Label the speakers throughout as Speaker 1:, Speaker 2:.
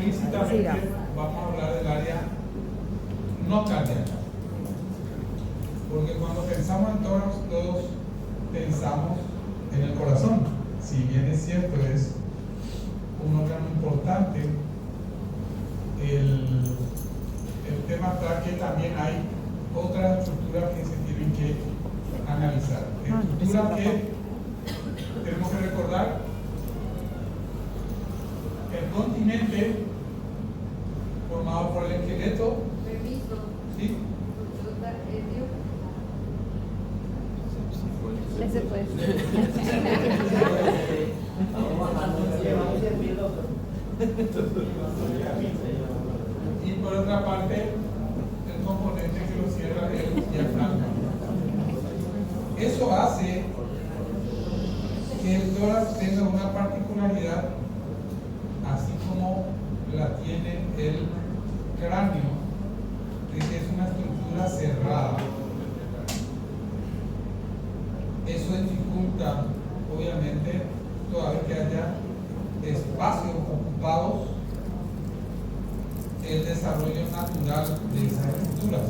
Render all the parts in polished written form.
Speaker 1: explícitamente vamos a hablar del área no cardíaca. Porque cuando pensamos en tórax, todos pensamos en el corazón. Si bien es cierto, es un órgano importante, el tema está que también hay otras estructuras que se tienen que analizar. Estructuras que tenemos que recordar: el continente formado por el esqueleto.
Speaker 2: Permiso.
Speaker 1: ¿Sí?
Speaker 2: Ese puede ser.
Speaker 1: Y por otra parte, el componente que lo cierra es el diafragma. Eso hace que el tórax tenga una particularidad, así como la tiene el cráneo, de que es una estructura cerrada. Eso dificulta, obviamente, toda vez que haya espacios ocupados, el desarrollo natural de esas estructuras.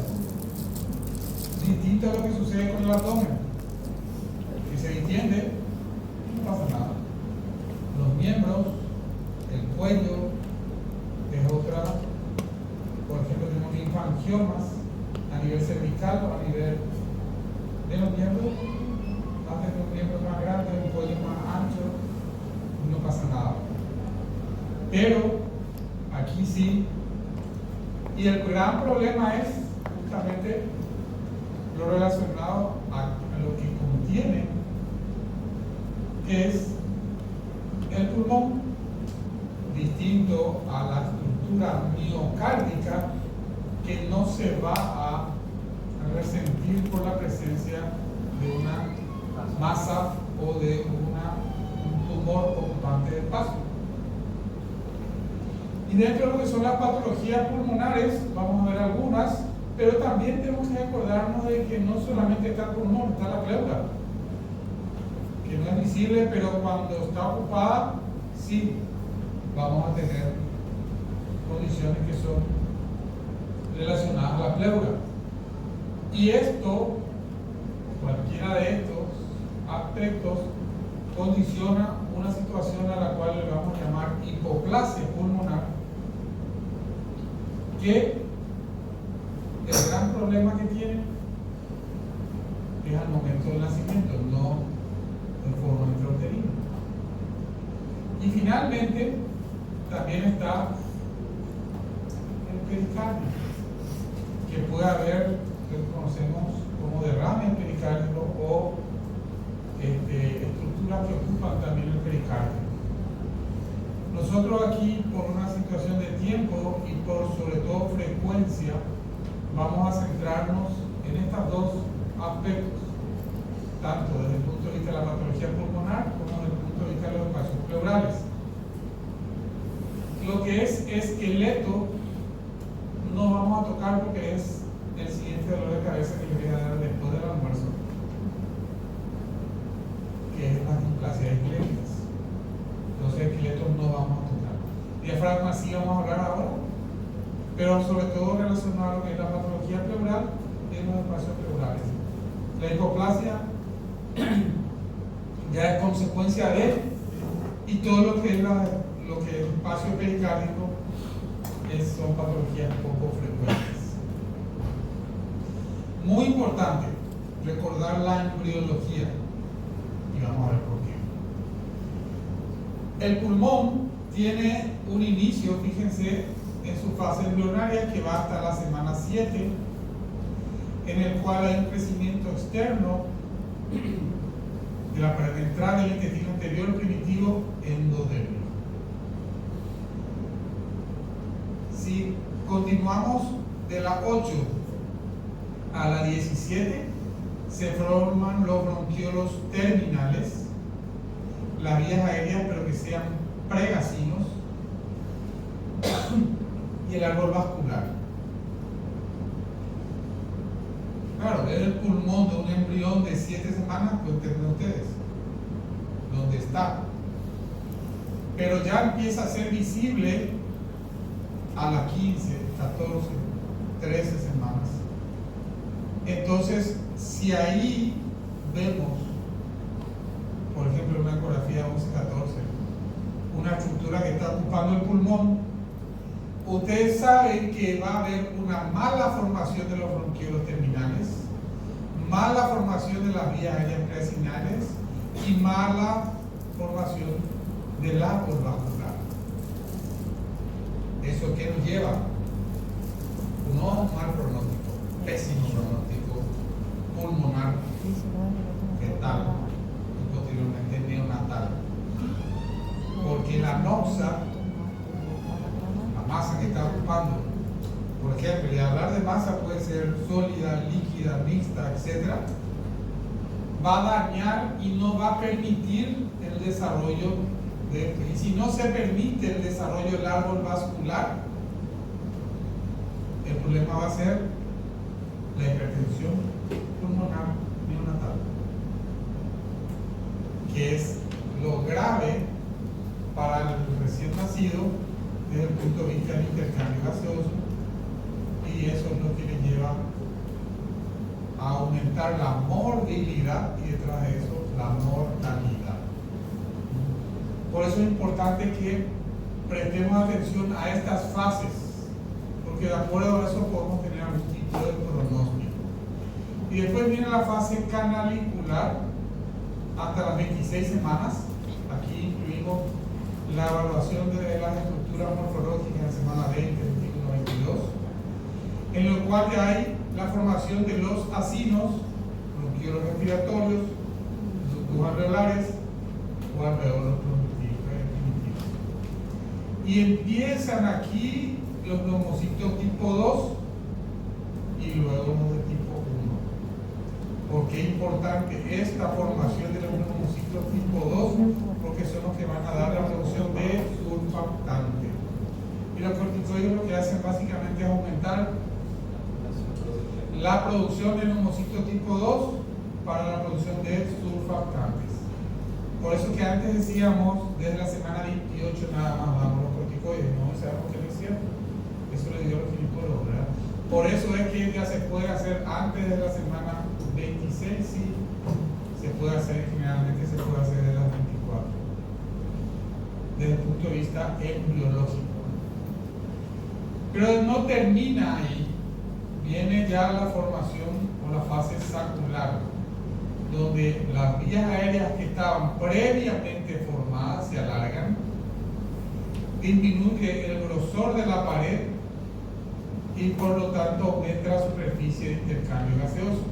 Speaker 1: Distinto a lo que sucede con el abdomen. Si se distiende, no pasa nada. Los miembros, el cuello, es otra. Por ejemplo, tenemos linfangiomas a nivel cervical o a nivel de los miembros. Hace un miembro más grande, un cuello más ancho, no pasa nada. Pero aquí sí. Y el gran problema es justamente lo relacionado a lo que contiene, que es el pulmón, distinto a la estructura miocárdica, que no se va a resentir por la presencia de una masa o de un tumor ocupante de espacio. Y dentro de lo que son las patologías pulmonares, vamos a ver algunas, pero también tenemos que acordarnos de que no solamente está el pulmón, está la pleura, que no es visible, pero cuando está ocupada, sí, vamos a tener condiciones que son relacionadas a la pleura. Y esto, cualquiera de estos aspectos, condiciona una situación a la cual le vamos a llamar hipoplasia pulmonar, que el gran problema que tiene es al momento del nacimiento, no en forma intrauterina. Y finalmente también está el pericardio, que puede haber lo que conocemos como derrame pericárdico o estructuras que ocupan también el pericardio. Nosotros aquí, por una situación de tiempo y por sobre todo frecuencia, vamos a centrarnos en estos dos aspectos, tanto desde el punto de vista de la patología pulmonar como desde el punto de vista de los espacios pleurales. Lo que es esqueleto no vamos a tocar porque es el siguiente dolor de cabeza que les voy a dar después del almuerzo, que es las displasias esqueléticas. Entonces esqueletos no vamos a tocar. Diafragma sí vamos a hablar ahora, pero sobre todo relacionado a lo que es la patología pleural y los espacios pleurales. La hipoplasia ya es consecuencia de, y todo lo que es el espacio pericárdico son patologías poco frecuentes. Muy importante recordar la embriología, y vamos a ver por qué. El pulmón tiene un inicio, fíjense, en su fase embrionaria, que va hasta la semana 7, en el cual hay un crecimiento externo de la pared ventral del intestino anterior primitivo endodermo. Si continuamos de la 8 a la 17, se forman los bronquiolos terminales, las vías aéreas, pero que sean pregacinos, y el árbol vascular. Claro, ver el pulmón de un embrión de 7 semanas, pues entienden ustedes dónde está. Pero ya empieza a ser visible a las 15, 14, 13 semanas. Entonces, si ahí vemos, por ejemplo, una ecografía 11-14, una estructura que está ocupando el pulmón, ustedes saben que va a haber una mala formación de los bronquiolos terminales, mala formación de las vías aéreas preaxinales y mala formación del árbol vascular. ¿Eso qué nos lleva? No mal pronóstico, pésimo pronóstico pulmonar, fetal y posteriormente neonatal. Porque la noxa, la masa que está ocupando, por ejemplo, y hablar de masa puede ser sólida, líquida, mixta, etc., va a dañar y no va a permitir el desarrollo y si no se permite el desarrollo del árbol vascular, el problema va a ser la hipertensión pulmonar neonatal, que es lo grave para el recién nacido desde el punto de vista del intercambio gaseoso, y eso es lo que le lleva a aumentar la morbilidad y detrás de eso la mortalidad. Por eso es importante que prestemos atención a estas fases, porque de acuerdo a eso podemos tener algún tipo de pronóstico. Y después viene la fase canalicular hasta las 26 semanas. Aquí incluimos la evaluación de las estructuras morfológicas en semana 20, 21, 22, en lo cual ya hay la formación de los acinos, bronquiolos respiratorios, ductos alveolares o alveolos primitivos. Y empiezan aquí los neumocitos tipo 2 y luego los de tipo 1. ¿Por qué es importante esta formación de los neumocitos tipo 2? Porque son los que van a dar la producción de surfactante. Y los corticoides lo que hacen básicamente es aumentar la producción de neumocitos tipo 2 para la producción de surfactantes. Por eso que antes decíamos, desde la semana 28 nada más damos los corticoides, no sabemos qué lo hicieron. Eso le dio los ginecólogos, ¿verdad? Por eso es que ya se puede hacer antes de la semana 26, sí, se puede hacer, generalmente se puede hacer de las 24, desde el punto de vista embriológico. Pero no termina ahí, viene ya la formación o la fase sacular, donde las vías aéreas que estaban previamente formadas se alargan, disminuye el grosor de la pared y por lo tanto aumenta la superficie de intercambio gaseoso.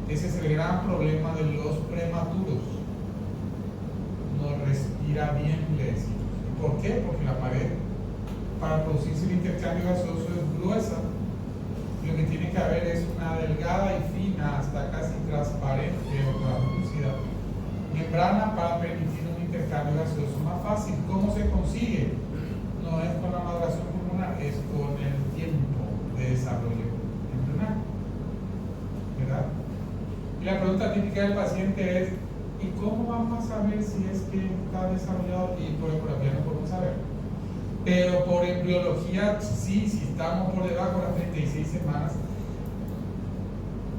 Speaker 1: Ese es el gran problema de los prematuros. No respira bien, le decimos. ¿Por qué? Porque la pared, para producirse el intercambio gaseoso, es gruesa. Lo que tiene que haber es una delgada y fina, hasta casi transparente o translúcida membrana para permitir un intercambio gaseoso más fácil. ¿Cómo se consigue? No es con la maduración pulmonar, es con el tiempo de desarrollo embrionario, ¿verdad? Y la pregunta típica del paciente es: ¿y cómo vamos a saber si es que está desarrollado? Y por ecografía no podemos saber, pero por embriología sí, si estamos por debajo de las 36 semanas,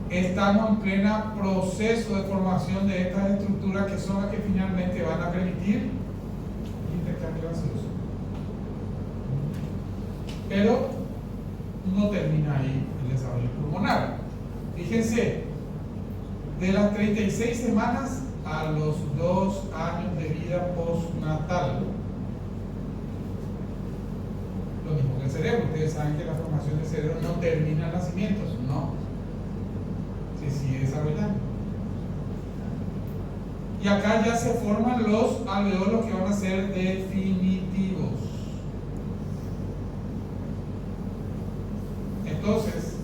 Speaker 1: estamos en pleno proceso de formación de estas estructuras que son las que finalmente van a permitir el intercambio gaseoso. Pero no termina ahí el desarrollo pulmonar. Fíjense, de las 36 semanas a los 2 años de vida postnatal, lo mismo que el cerebro. Ustedes saben que la formación del cerebro no termina en nacimientos, no, se sigue desarrollando. Y acá ya se forman los alveolos que van a ser definitivos. Entonces,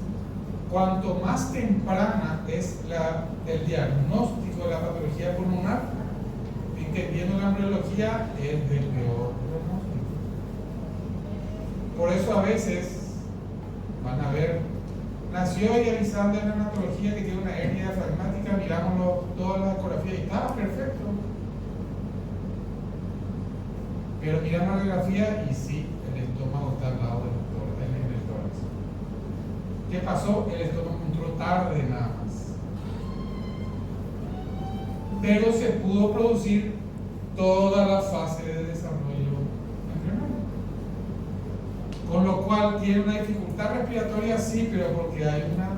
Speaker 1: cuanto más temprana es el diagnóstico de la patología pulmonar, entendiendo la embriología, es del peor pronóstico. Por eso a veces van a ver, nació idealizando en la neonatología que tiene una hernia diafragmática, miramos todas las ecografías y estaba perfecto. Pero miramos la radiografía y sí, el estómago está al lado pasó? El estómago entró tarde nada más. Pero se pudo producir toda la fase de desarrollo embrionario. Con lo cual tiene una dificultad respiratoria, sí, pero porque hay una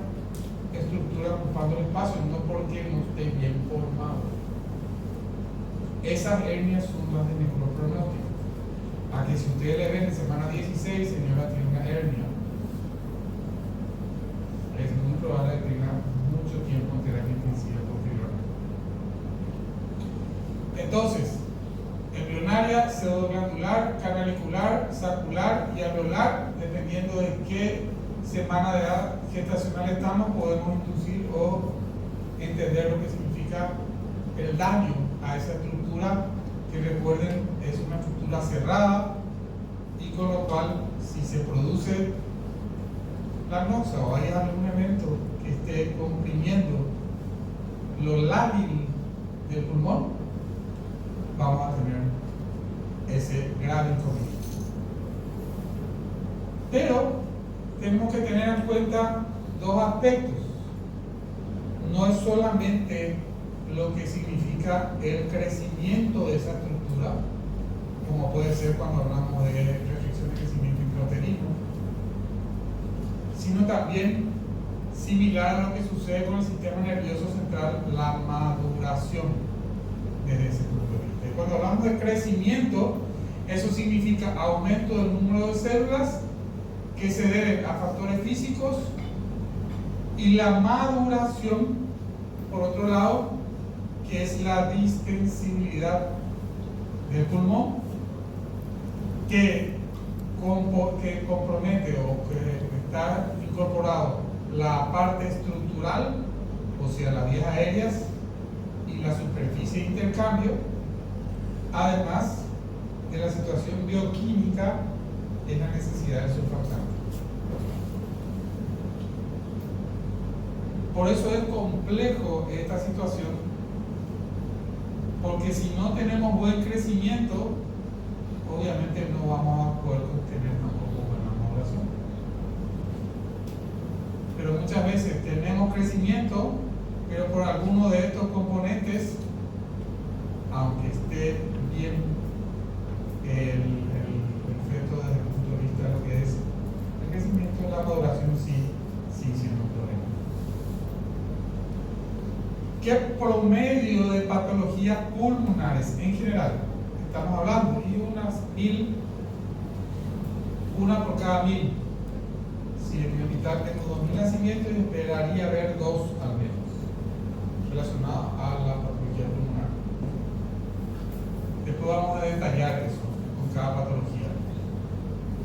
Speaker 1: estructura ocupando el espacio, no porque no esté bien formado. Esas hernias son las de mejor pronóstico. Aquí si ustedes le ven en semana 16, señora tiene una hernia. Es muy probable que tenga mucho tiempo en terapia intensiva posteriormente. Entonces, embrionaria, pseudoglandular, canalicular, sacular y alveolar, dependiendo de qué semana de edad gestacional estamos, podemos inducir o entender lo que significa el daño a esa estructura, que recuerden es una estructura cerrada, y con lo cual si se produce la noxa o hay algún evento que esté comprimiendo lo lábil del pulmón, vamos a tener ese grave inconveniente. Pero tenemos que tener en cuenta dos aspectos. No es solamente lo que significa el crecimiento de esa estructura, como puede ser cuando hablamos de restricción de crecimiento intrauterino, sino también, similar a lo que sucede con el sistema nervioso central, la maduración desde ese punto de vista. Y cuando hablamos de crecimiento, eso significa aumento del número de células que se deben a factores físicos, y la maduración, por otro lado, que es la distensibilidad del pulmón, que compromete o que está incorporado la parte estructural, o sea, las vías aéreas y la superficie de intercambio, además de la situación bioquímica en la necesidad de surfactante. Por eso es complejo esta situación, porque si no tenemos buen crecimiento, obviamente no vamos a poder obtener tampoco buena maduración. Pero muchas veces tenemos crecimiento, pero por alguno de estos componentes, aunque esté bien el efecto desde el punto de vista de lo que es el crecimiento, la maduración sí siendo un problema. ¿Qué promedio de patologías pulmonares en general estamos hablando? Y unas 1000, una por cada 1000. Si en mi hospital tengo 2000 nacimientos, esperaría ver 2 al menos relacionados a la patología pulmonar. Después vamos a detallar eso con cada patología.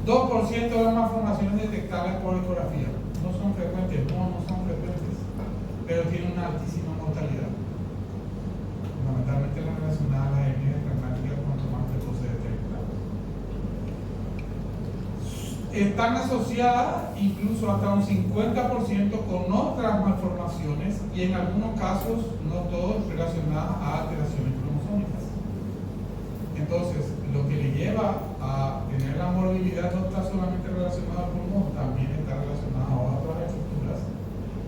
Speaker 1: 2% de las malformaciones detectables por ecografía. No son frecuentes, no son frecuentes, pero tienen una altísima mortalidad. Fundamentalmente las relacionadas a las hernias diafragmáticas, cuanto más precoz se detecta. Están asociadas incluso hasta un 50% con otras malformaciones, y en algunos casos, no todos, relacionadas a alteraciones cromosómicas. Entonces, lo que le lleva a tener la morbilidad no está solamente relacionado al pulmón, también está relacionado a otras estructuras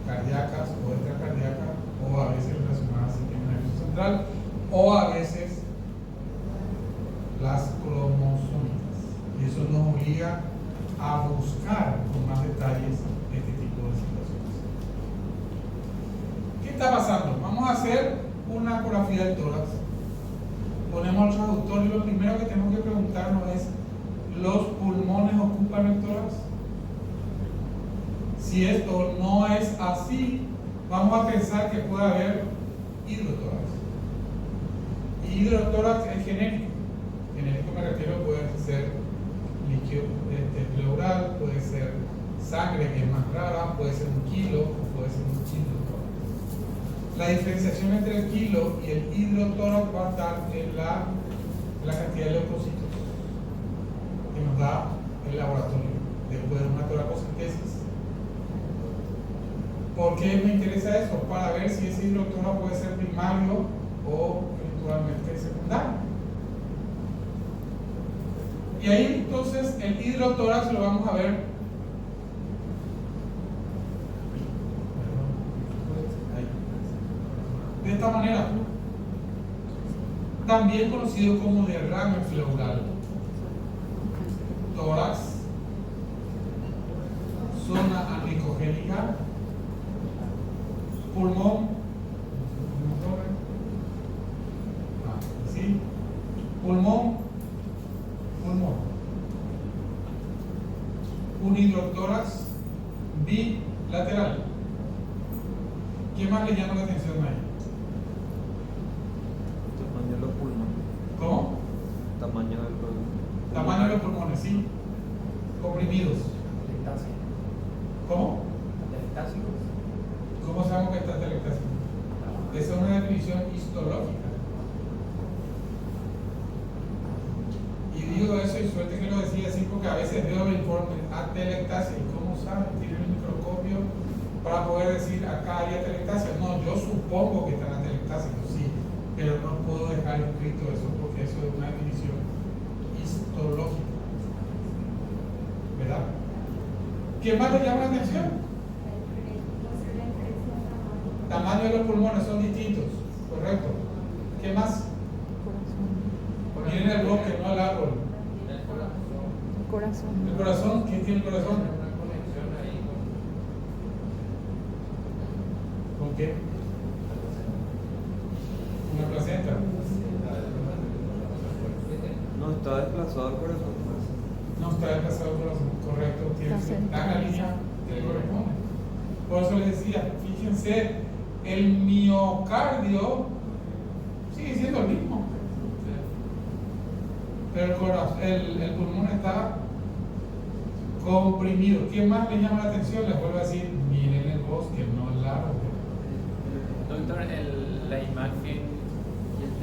Speaker 1: cardíacas o extracardíacas, o a veces relacionadas al sistema nervioso central, o a veces las cromosómicas. Y eso nos obliga a buscar con más detalles este tipo de situaciones. ¿Qué está pasando? Vamos a hacer una ecografía del tórax. Ponemos el traductor y lo primero que tenemos que preguntarnos es: ¿los pulmones ocupan el tórax? Si esto no es así, vamos a pensar que puede haber hidrotórax. Y hidrotórax es genérico. Genérico me refiero, puede ser líquido pleural, puede ser sangre, que es más rara, puede ser 1 kilo o puede ser un hidrotórax. La diferenciación entre el kilo y el hidrotórax va a estar en la cantidad de leucocitos que nos da el laboratorio después de una toracocentesis. ¿Por qué me interesa eso? Para ver si ese hidrotórax puede ser primario o eventualmente secundario. Y ahí entonces el hidrotórax lo vamos a ver de esta manera, también conocido como derrame pleural. Tórax, zona anicogénica, pulmón, ¿sí? Pulmón, un hidrotórax bilateral. ¿Qué más le llama la atención ahí?
Speaker 3: Tamaño de los pulmones.
Speaker 1: ¿Cómo?
Speaker 3: Tamaño del pulmón.
Speaker 1: Tamaño de los pulmones, sí. Comprimidos. ¿Cómo? ¿Cómo sabemos que está atelectásico? Esa es una definición histológica. Y digo eso y suerte que lo decía así porque a veces veo el informe atelectasia. ¿Y cómo saben? Tienen un microscopio para poder decir acá hay atelectasia. No, yo supongo que están atelectásicos, sí, pero no puedo dejar escrito eso porque eso es una definición histológica. ¿Verdad? ¿Qué más le llama la atención? Tamaño de los pulmones son distintos, correcto. ¿Qué más? Miren el bosque, no el árbol.
Speaker 2: Corazón.
Speaker 1: ¿El corazón? ¿Quién tiene el corazón? ¿Con qué? Una placenta.
Speaker 3: No está desplazado el corazón.
Speaker 1: No está desplazado el corazón, correcto. Está en la línea que le corresponde. Por eso les decía, fíjense, el miocardio sigue siendo el mismo. Pero el pulmón está comprimido. ¿Qué más le llama la atención? Les vuelvo a decir, miren el bosque, no el árbol.
Speaker 4: Doctor, la imagen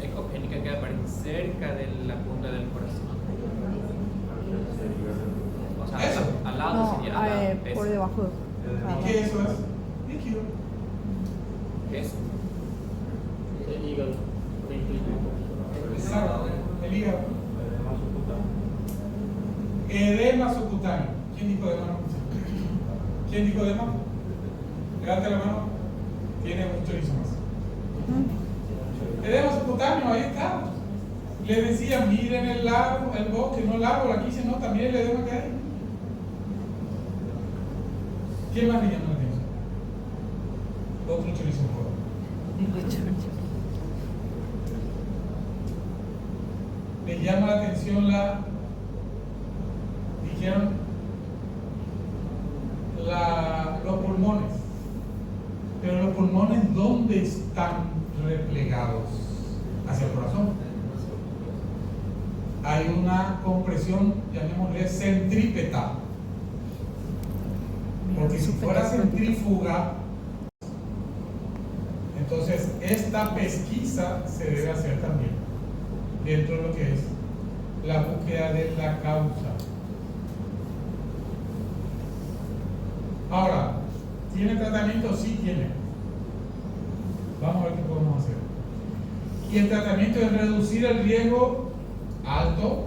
Speaker 4: ecogénica que aparece cerca de la punta del corazón. O sea,
Speaker 1: Eso.
Speaker 4: al lado
Speaker 2: No,
Speaker 4: sería al lado.
Speaker 2: por debajo.
Speaker 1: ¿Y qué eso es? Líquido.
Speaker 4: Eso.
Speaker 5: El hígado.
Speaker 1: Exacto, el hígado. Edema subcutáneo. ¿Quién dijo edema? ¿Quién dijo edema? Levante la mano. Tiene un chorizo más. Edema subcutáneo, ahí está. Le decía, miren el lago, el bosque, no el árbol. Aquí se nota, miren el edema que hay. ¿Quién más le llama la atención? Otro chorizo mejor. Le llama la atención los pulmones. Pero los pulmones, ¿dónde están replegados? Hacia el corazón. Hay una compresión, llamémosle centrípeta. Porque si fuera centrífuga, entonces esta pesquisa se debe hacer también dentro de lo que es la búsqueda de la causa. Ahora, ¿tiene tratamiento? Sí tiene. Vamos a ver qué podemos hacer. Y el tratamiento es reducir el riesgo alto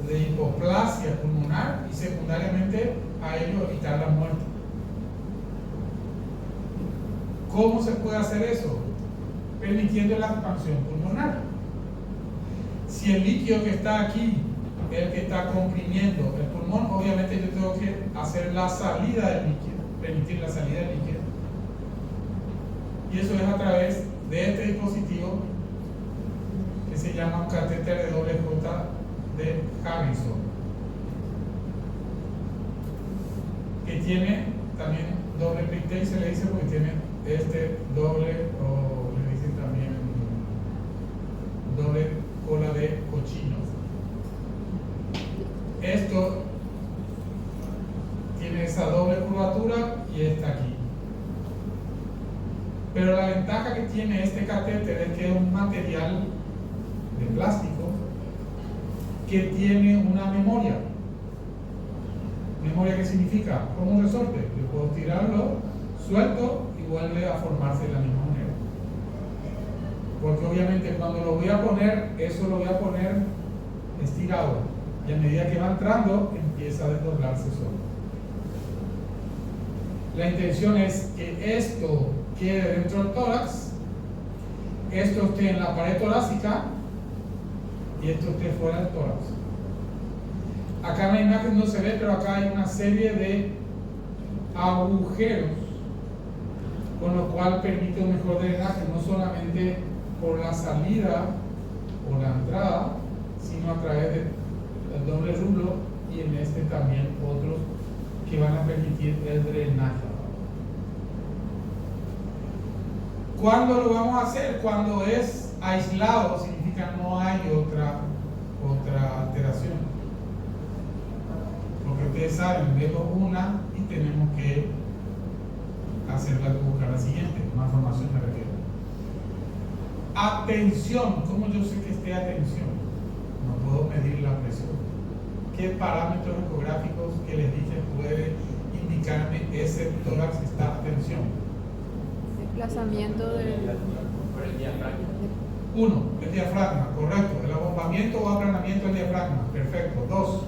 Speaker 1: de hipoplasia pulmonar y secundariamente a ello evitar la muerte. ¿Cómo se puede hacer eso? Permitiendo la expansión pulmonar. Si el líquido que está aquí es el que está comprimiendo el pulmón, obviamente yo tengo que hacer la salida del líquido, permitir la salida del líquido. Y eso es a través de este dispositivo que se llama un catéter de doble J de Harrison, que tiene también doble pigtail, se le dice porque tiene este doble, o le dicen también doble cola de cochino. Esto tiene esa doble curvatura y esta aquí. Pero la ventaja que tiene este catéter es que es un material de plástico que tiene una memoria. ¿Memoria qué significa? Como un resorte. Yo puedo tirarlo suelto y vuelve a formarse de la misma manera. Porque obviamente cuando lo voy a poner, eso lo voy a poner estirado. Y a medida que va entrando, empieza a desdoblarse solo. La intención es que esto quede dentro del tórax esto esté en la pared torácica y esto esté fuera del tórax. Acá en la imagen no se ve, pero acá hay una serie de agujeros, con lo cual permite un mejor drenaje, no solamente por la salida o la entrada, sino a través del doble rulo, y en este también otros que van a permitir el drenaje. ¿Cuándo lo vamos a hacer? Cuando es aislado, significa no hay otra alteración. Porque ustedes saben, vemos una y tenemos que buscar la siguiente. Más formación me refiero. Atención. ¿Cómo yo sé que esté atención? No puedo medir la presión. ¿Qué parámetros ecográficos que les dije puede indicarme ese tórax está a tensión?
Speaker 2: Desplazamiento del...
Speaker 4: Por el diafragma.
Speaker 1: 1. El diafragma, correcto. El abombamiento o aplanamiento del diafragma, perfecto. 2.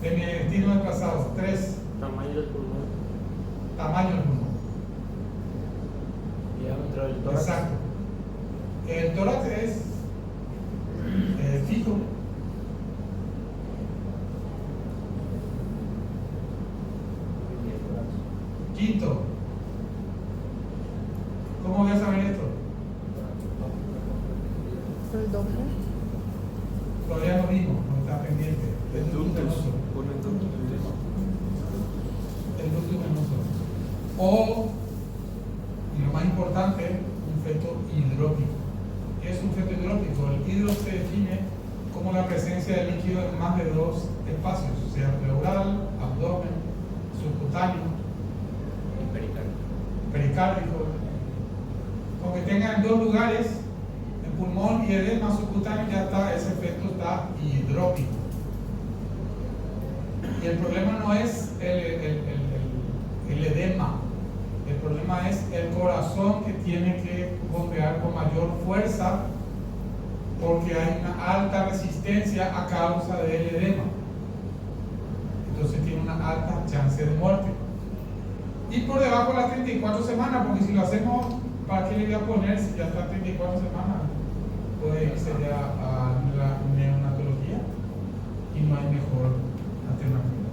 Speaker 1: De mi destino desplazado. 3.
Speaker 5: Tamaño del pulmón.
Speaker 1: Tamaño del pulmón.
Speaker 5: Diámetro del tórax.
Speaker 1: Exacto. El tórax es fijo. Quinto. ¿Cómo voy a saber esto?
Speaker 2: El doble.
Speaker 1: Todavía no vimos, no está pendiente. El ducto venoso. El ducto venoso. O, y lo más importante, un feto hidrópico. ¿Qué es un feto hidrópico? El hidro se define como la presencia de líquido en más de dos espacios, o sea, pleural, abdomen, subcutáneo, pericárdico. Con que tenga en dos lugares, el pulmón y el edema subcutáneo, ya está, ese efecto está hidrópico. Y el problema no es el edema, el problema es el corazón, que tiene que bombear con mayor fuerza porque hay una alta resistencia a causa del edema. Entonces tiene una alta chance de muerte. Y por debajo de las 34 semanas, porque si lo hacemos, ¿para qué le voy a poner si ya está 34 semanas? Puede irse ya a la neonatología y no hay mejor alternativa.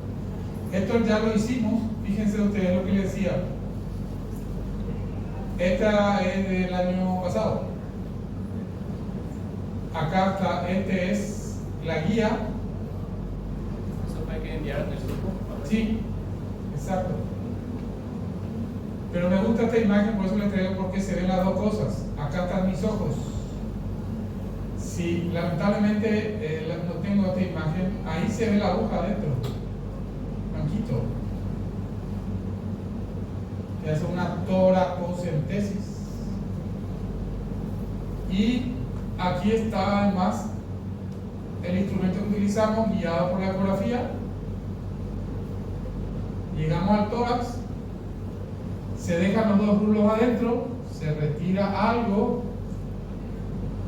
Speaker 1: Esto ya lo hicimos, fíjense ustedes lo que les decía. Esta es del año pasado. Acá está, este es la guía.
Speaker 4: ¿Eso fue que enviaron el grupo?
Speaker 1: Sí, exacto. Pero me gusta esta imagen, por eso les traigo, porque se ven las dos cosas. Acá están mis ojos. Si lamentablemente no tengo esta imagen, ahí se ve la aguja adentro, blanquito. Que hace una toracocentesis. Y aquí está además el instrumento que utilizamos, guiado por la ecografía. Llegamos al tórax. Se dejan los dos rulos adentro, se retira algo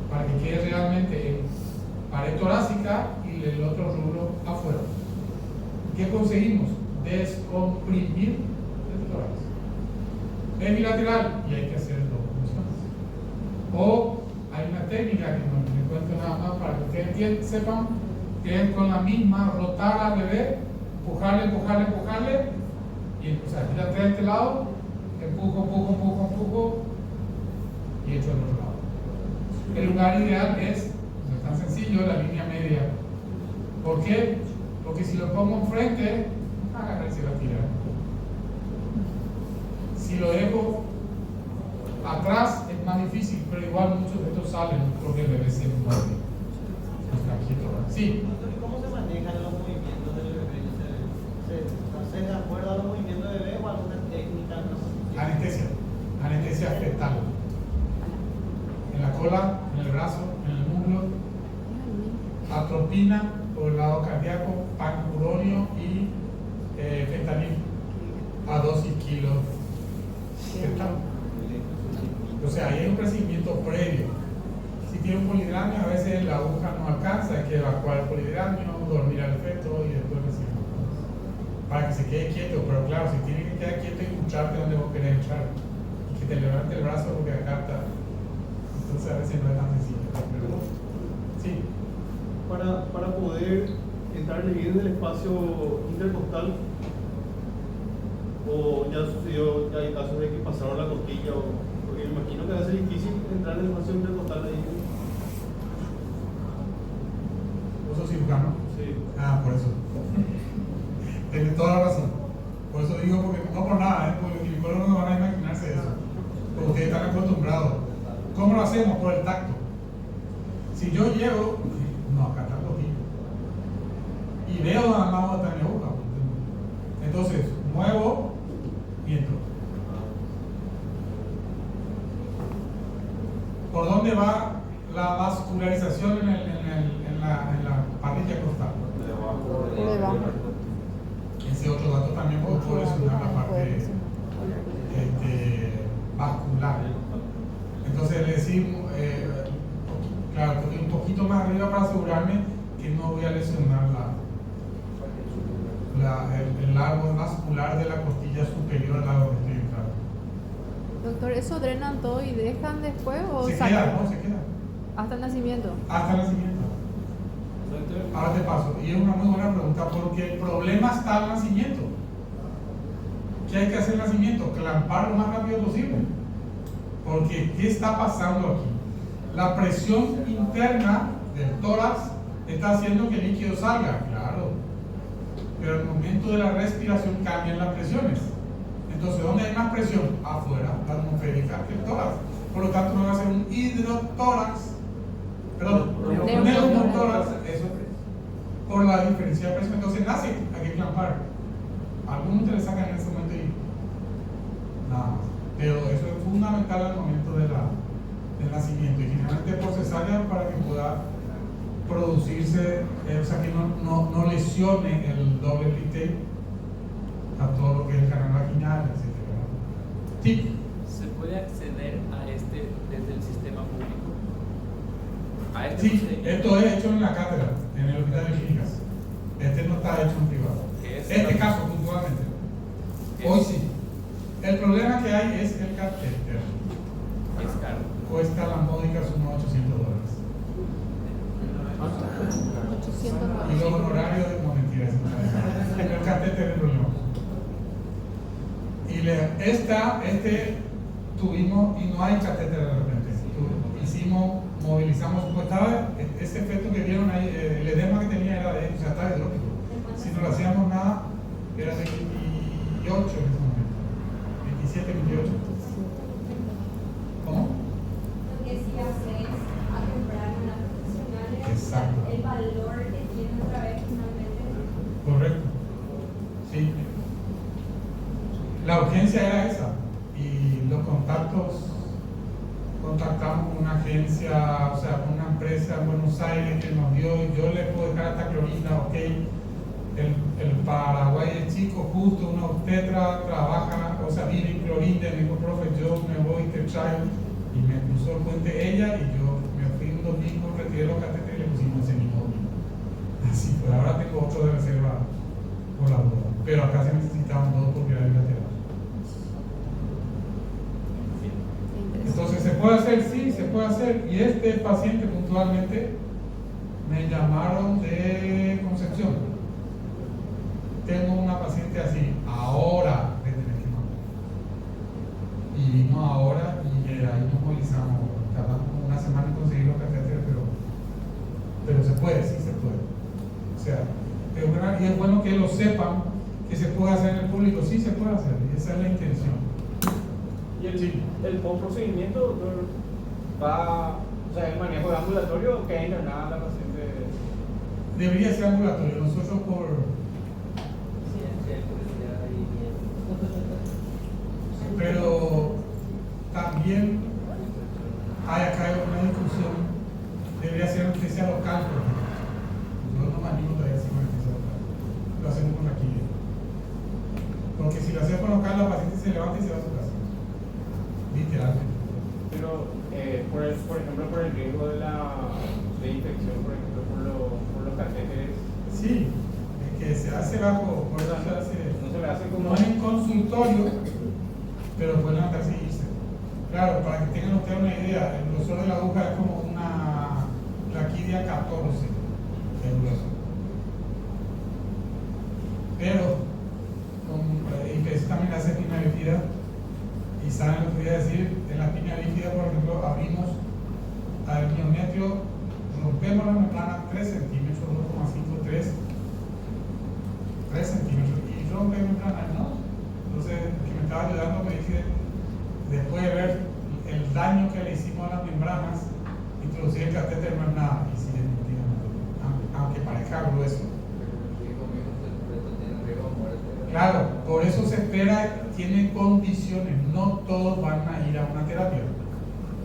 Speaker 1: para que quede realmente en pared torácica y el otro rulo afuera. ¿Qué conseguimos? Descomprimir el tórax. Es bilateral y hay que hacer dos funciones. O hay una técnica que no les cuento nada más para que ustedes sepan, que es con la misma, rotar al bebé, empujarle, y o sea, tírate de este lado, empujo y echo al otro lado. El lugar ideal es tan sencillo, la línea media. ¿Por qué? Porque si lo pongo enfrente, se va a tirar. Si lo dejo atrás es más difícil, pero igual muchos de estos salen porque el bebé se mueve. Sí.
Speaker 6: ¿Cómo se manejan los movimientos del bebé? ¿Se de acuerdo a los movimientos del bebé o alguna técnica?
Speaker 1: Anestesia fetal. En la cola, en el brazo, en el muslo. Atropina por el lado cardíaco, pancuronio y fentanil a dosis kilos fetal. O sea, ahí hay un procedimiento previo. Si tiene un polidramio, a veces la aguja no alcanza, hay que evacuar el polidramio, dormir al feto y después recibir para que se quede quieto. Pero claro, si tiene que quedar quieto y escucharte donde vos querés echar y que te levante el brazo porque acá está. Entonces a veces no es tan sencillo. Pero, sí.
Speaker 7: Para poder entrar en el espacio intercostal, o ya sucedió, ya hay casos de que pasaron la costilla, porque me imagino que va a ser difícil entrar en el espacio intercostal ahí.
Speaker 1: ¿Vos sos cirujano?
Speaker 7: Sí.
Speaker 1: Ah, por eso. Tienes toda la razón. Por eso digo, porque no por nada, porque los ginecólogos no van a imaginarse eso. Porque ustedes están acostumbrados. ¿Cómo lo hacemos? Por el tacto. Si yo llego, no, acá está el costilla. Y veo nada más dónde está mi aguja. Entonces, muevo y entro. ¿Por dónde va la vascularización en la parrilla costal?
Speaker 2: Debajo.
Speaker 1: Ese otro dato también puede lesionar la parte vascular. Entonces le decimos, claro, un poquito más arriba para asegurarme que no voy a lesionar el árbol vascular de la costilla superior al lado que estoy entrando.
Speaker 2: Doctor, ¿eso drenan todo y dejan después o
Speaker 1: Se
Speaker 2: sacan?
Speaker 1: queda, ¿no? Se queda.
Speaker 2: Hasta el nacimiento.
Speaker 1: Hasta el nacimiento. Ahora te paso. Y es una muy buena pregunta porque el problema está al nacimiento. ¿Qué hay que hacer al nacimiento? Clampar lo más rápido posible. Porque, ¿qué está pasando aquí? La presión interna del tórax está haciendo que el líquido salga, claro. Pero al momento de la respiración cambian las presiones. Entonces, ¿dónde hay más presión? Afuera, la atmosférica, que el tórax. Por lo tanto, no va a ser un hidrotórax. Perdón, un neumotórax, eso por la diferencia de presión. Entonces, nace, hay que clampar. Algunos te le sacan en ese momento y nada más. Pero eso es fundamental al momento del nacimiento. Y generalmente por cesárea para que pueda producirse, o sea, que no lesione el doble plité a todo lo que es el canal vaginal, etc. Sí.
Speaker 4: ¿Se puede acceder a este desde el sistema público? A este
Speaker 1: Sí,
Speaker 4: procedimiento.
Speaker 1: esto es hecho en la cátedra, en el hospital de clínicas. Este no está hecho en privado. Este caso puntualmente. Hoy sí. El problema que hay es el catéter.
Speaker 4: Es caro.
Speaker 1: Cuesta las módicas unos $800.
Speaker 2: 800
Speaker 1: Y los honorarios, no mentiras, el catéter es el problema. Y tuvimos, y no hay catéter de repente. Movilizamos, pues estaba ese efecto que vieron ahí, el edema que tenía era o sea, estaba hidrópico. Si no le hacíamos nada, era 28 en ese momento. 27, 28. ¿Cómo?
Speaker 8: Lo que sí hace es a comprar una profesional,
Speaker 1: Exacto.
Speaker 8: el valor que tiene otra vez finalmente.
Speaker 1: Correcto. Sí. La urgencia era esa. Y los contactamos con una agencia, o sea, con una empresa en Buenos Aires que nos dio, yo le puedo dejar hasta clorina, ok. El Paraguay es chico, justo una obstetra trabaja, o sea, vive en Clorinda, me dijo, profe, yo me voy, te traigo, y me cruzó el puente ella, y yo me fui un domingo, retiré los catéteres y le pusimos ese mismo domingo. Así pues, ahora tengo otro de reserva por la duda, pero acá se necesitaban dos porque era bilateral. Entonces, ¿se puede hacer? Sí, se puede hacer, y este paciente puntualmente me llamaron de Concepción. Tengo una paciente así, ahora le tenés que mandar. Y vino ahora y ahí nos movilizamos. Tardamos como una semana en conseguir los catéteres, pero se puede, sí se puede. O sea, y es bueno que lo sepan que se puede hacer en el público, sí se puede hacer, y esa es la intención.
Speaker 5: Y
Speaker 1: Sí.
Speaker 5: el post-procedimiento, doctor, o sea, el manejo de ambulatorio que hay internada la paciente.
Speaker 1: Debería ser ambulatorio, nosotros pero también hay acá una discusión, debería ser anestesia local, por ejemplo. Yo no me animo todavía a hacer una anestesia local, lo hacemos con la quimio. Porque si lo hacemos con local, la paciente se levanta y se va a su casa, literalmente.
Speaker 5: Pero, por ejemplo, por el riesgo de infección, por ejemplo, por los catéteres.
Speaker 1: Sí, es que se hace bajo, por eso se hace,
Speaker 5: No se le hace como.
Speaker 1: no en consultorio, pero puede levantarse y irse. Claro, para que tengan ustedes una idea, el grosor de la aguja es como una raquidia 14 de grueso. Pero, y que eso también hace piña bífida, y saben lo que voy a decir, en la piña bífida, por ejemplo, abrimos al miometrio, rompemos la membrana 3 centímetros, 2,5, 3 centímetros, y rompe la membrana, ¿no? Entonces, el que me estaba ayudando me dice, después de ver el daño que le hicimos a las membranas, introducir el catéter no es nada, y sí, definitivamente, aunque parezca grueso. Claro, por eso se espera, tiene condiciones, no todos van a ir a una terapia.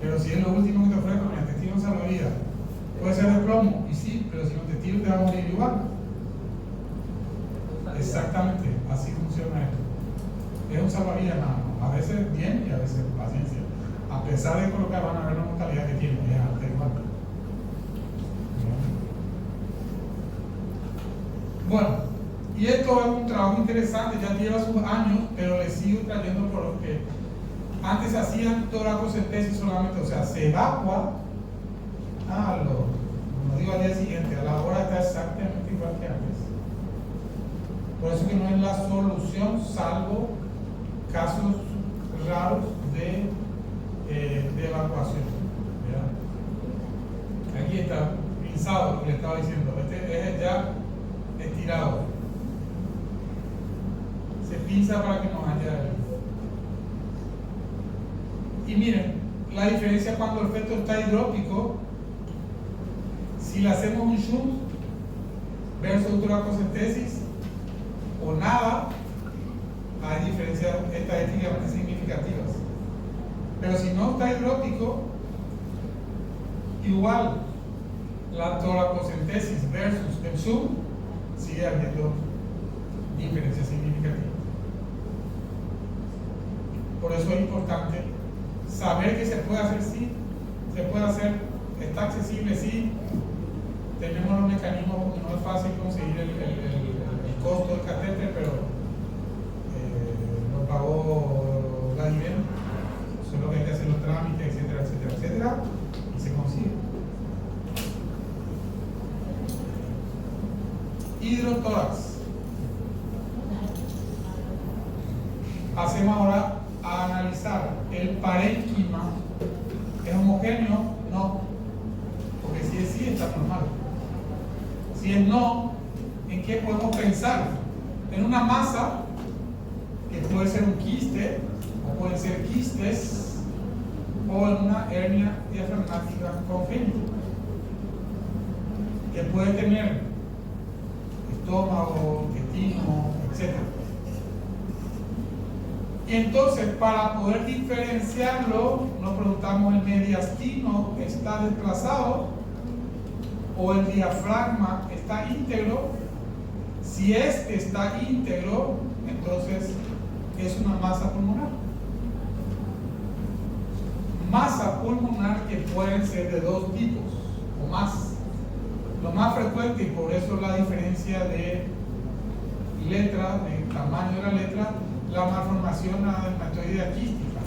Speaker 1: Pero si es lo último que te ofrezco, mira, te tiro un salvavidas. Puede ser de plomo, y sí, pero si no te tiro te va a morir igual. Exactamente, así funciona esto. Es un salvavidas nada más. A veces bien y a veces paciencia. A pesar de colocar, van a ver la mortalidad que tiene, es alta igual. Bueno. Y esto es un trabajo interesante, ya lleva sus años, pero le sigo trayendo porque antes se hacían toracocentesis solamente, o sea, se evacua, no digo al día siguiente, a la hora está exactamente igual que antes. Por eso que no es la solución, salvo casos raros de evacuación. ¿Verdad? Aquí está, pinzado, lo que le estaba diciendo, este es ya estirado. Se pinza para que nos haya. Y miren, la diferencia cuando el feto está hidrópico, si le hacemos un shunt versus toracocentesis o nada, hay diferencias estadísticamente significativas. Pero si no está hidrópico, igual la toracocentesis versus el shunt sigue habiendo diferencias significativas. Por eso es importante saber que se puede hacer, sí, se puede hacer, está accesible, sí, tenemos los mecanismos, porque no es fácil conseguir el costo del catéter, pero lo pagó la IBM, solo que hay que hacer los trámites, etcétera, etcétera, etcétera, y se consigue. Hidrotórax. Hacemos ahora a analizar el parénquima. ¿Es homogéneo? No, porque si es sí está normal. Si es no, ¿en qué podemos pensar? En una masa que puede ser un quiste o pueden ser quistes o en una hernia diafragmática congénita que puede tener estómago, intestino, etc. Y entonces, para poder diferenciarlo, nos preguntamos: ¿el mediastino está desplazado o el diafragma está íntegro? Si este está íntegro, entonces es una masa pulmonar. Masa pulmonar que pueden ser de dos tipos o más. Lo más frecuente, y por eso la diferencia de letra, de tamaño de la letra, la malformación adelmatoidea quística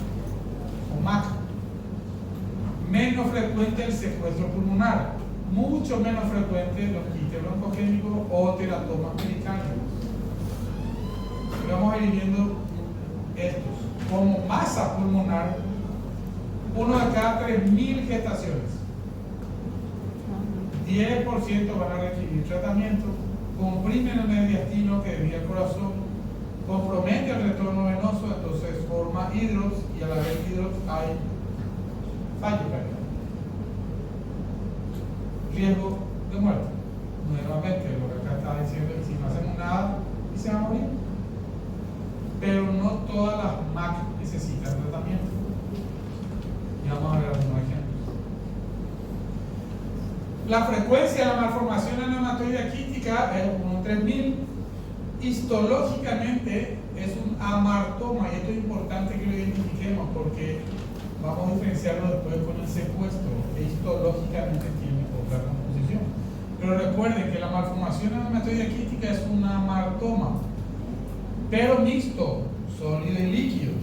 Speaker 1: o MAC. Menos frecuente el secuestro pulmonar, mucho menos frecuente los quistes broncogénicos o teratomas pericárdios. Y vamos a ir viendo estos. Como masa pulmonar, uno de cada 3.000 gestaciones, 10% van a requerir tratamiento, comprimen el mediastino que desvía el corazón, compromete el retorno venoso, entonces forma hidrops y a la vez hidrops hay fallo cardíaco. Riesgo de muerte. Nuevamente, lo que acá está diciendo es que si no hacemos nada y se va a morir. Pero no todas las MAC necesitan tratamiento. Y vamos a ver algunos ejemplos. La frecuencia de la malformación aneumatoidea quística es 1 en 3.000. Histológicamente es un amartoma, y esto es importante que lo identifiquemos porque vamos a diferenciarlo después con el secuestro, que histológicamente tiene otra composición. Pero recuerden que la malformación aneumatoidea quística es un amartoma, pero mixto, sólido y líquido,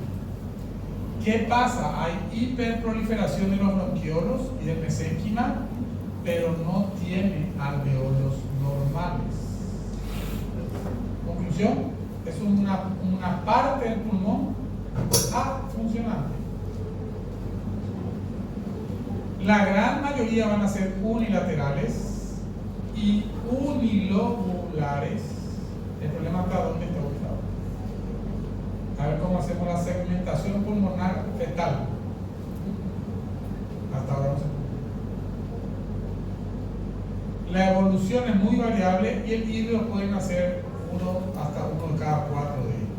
Speaker 1: ¿Qué pasa? Hay hiperproliferación de los bronquiolos y del mesénquima, pero no tiene alveolos normales. Conclusión, es una parte del pulmón funcionante. La gran mayoría van a ser unilaterales y unilobulares. El problema está dónde está ubicado. A ver cómo hacemos la segmentación pulmonar fetal. Hasta ahora no se puede. La evolución es muy variable y el híbrido pueden hacer hasta uno de cada 4 de ellos.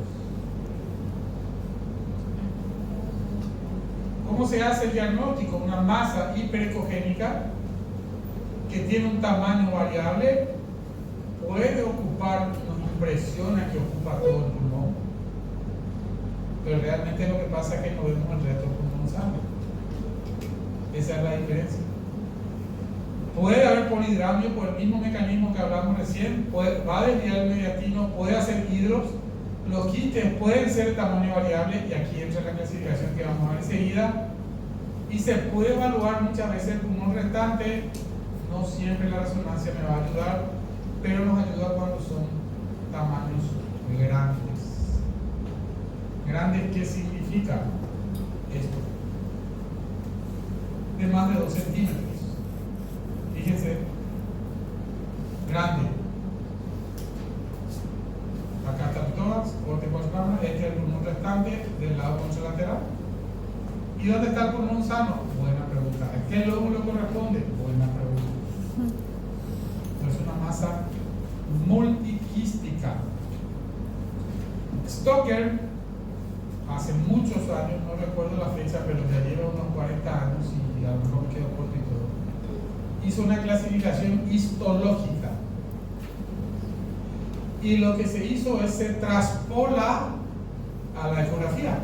Speaker 1: ¿Cómo se hace el diagnóstico? Una masa hiperecogénica que tiene un tamaño variable puede ocupar, nos impresiona que ocupa todo el pulmón, pero realmente lo que pasa es que no vemos el resto del pulmón sano. Esa es la diferencia. Puede haber polidramio por el mismo mecanismo que hablamos recién, va a desviar el mediastino, puede hacer hidros. Los quistes pueden ser de tamaño variable, y aquí entra la clasificación que vamos a ver enseguida, y se puede evaluar muchas veces el pulmón restante. No siempre la resonancia me va a ayudar, pero nos ayuda cuando son tamaños grandes. ¿Grandes qué significa esto? De más de 2 centímetros. Fíjense, grande. Acá está el tórax, corte 4 cámaras, este es el pulmón restante del lado contralateral. ¿Y dónde está el pulmón sano? Buena pregunta. ¿A qué lóbulo corresponde? Buena pregunta. Es una masa multiquística. Stoker, hace muchos años, no recuerdo la fecha, pero ya lleva unos 40 años y a lo mejor me quedo corto y todo, hizo una clasificación histológica. Y lo que se hizo es se traspola a la ecografía.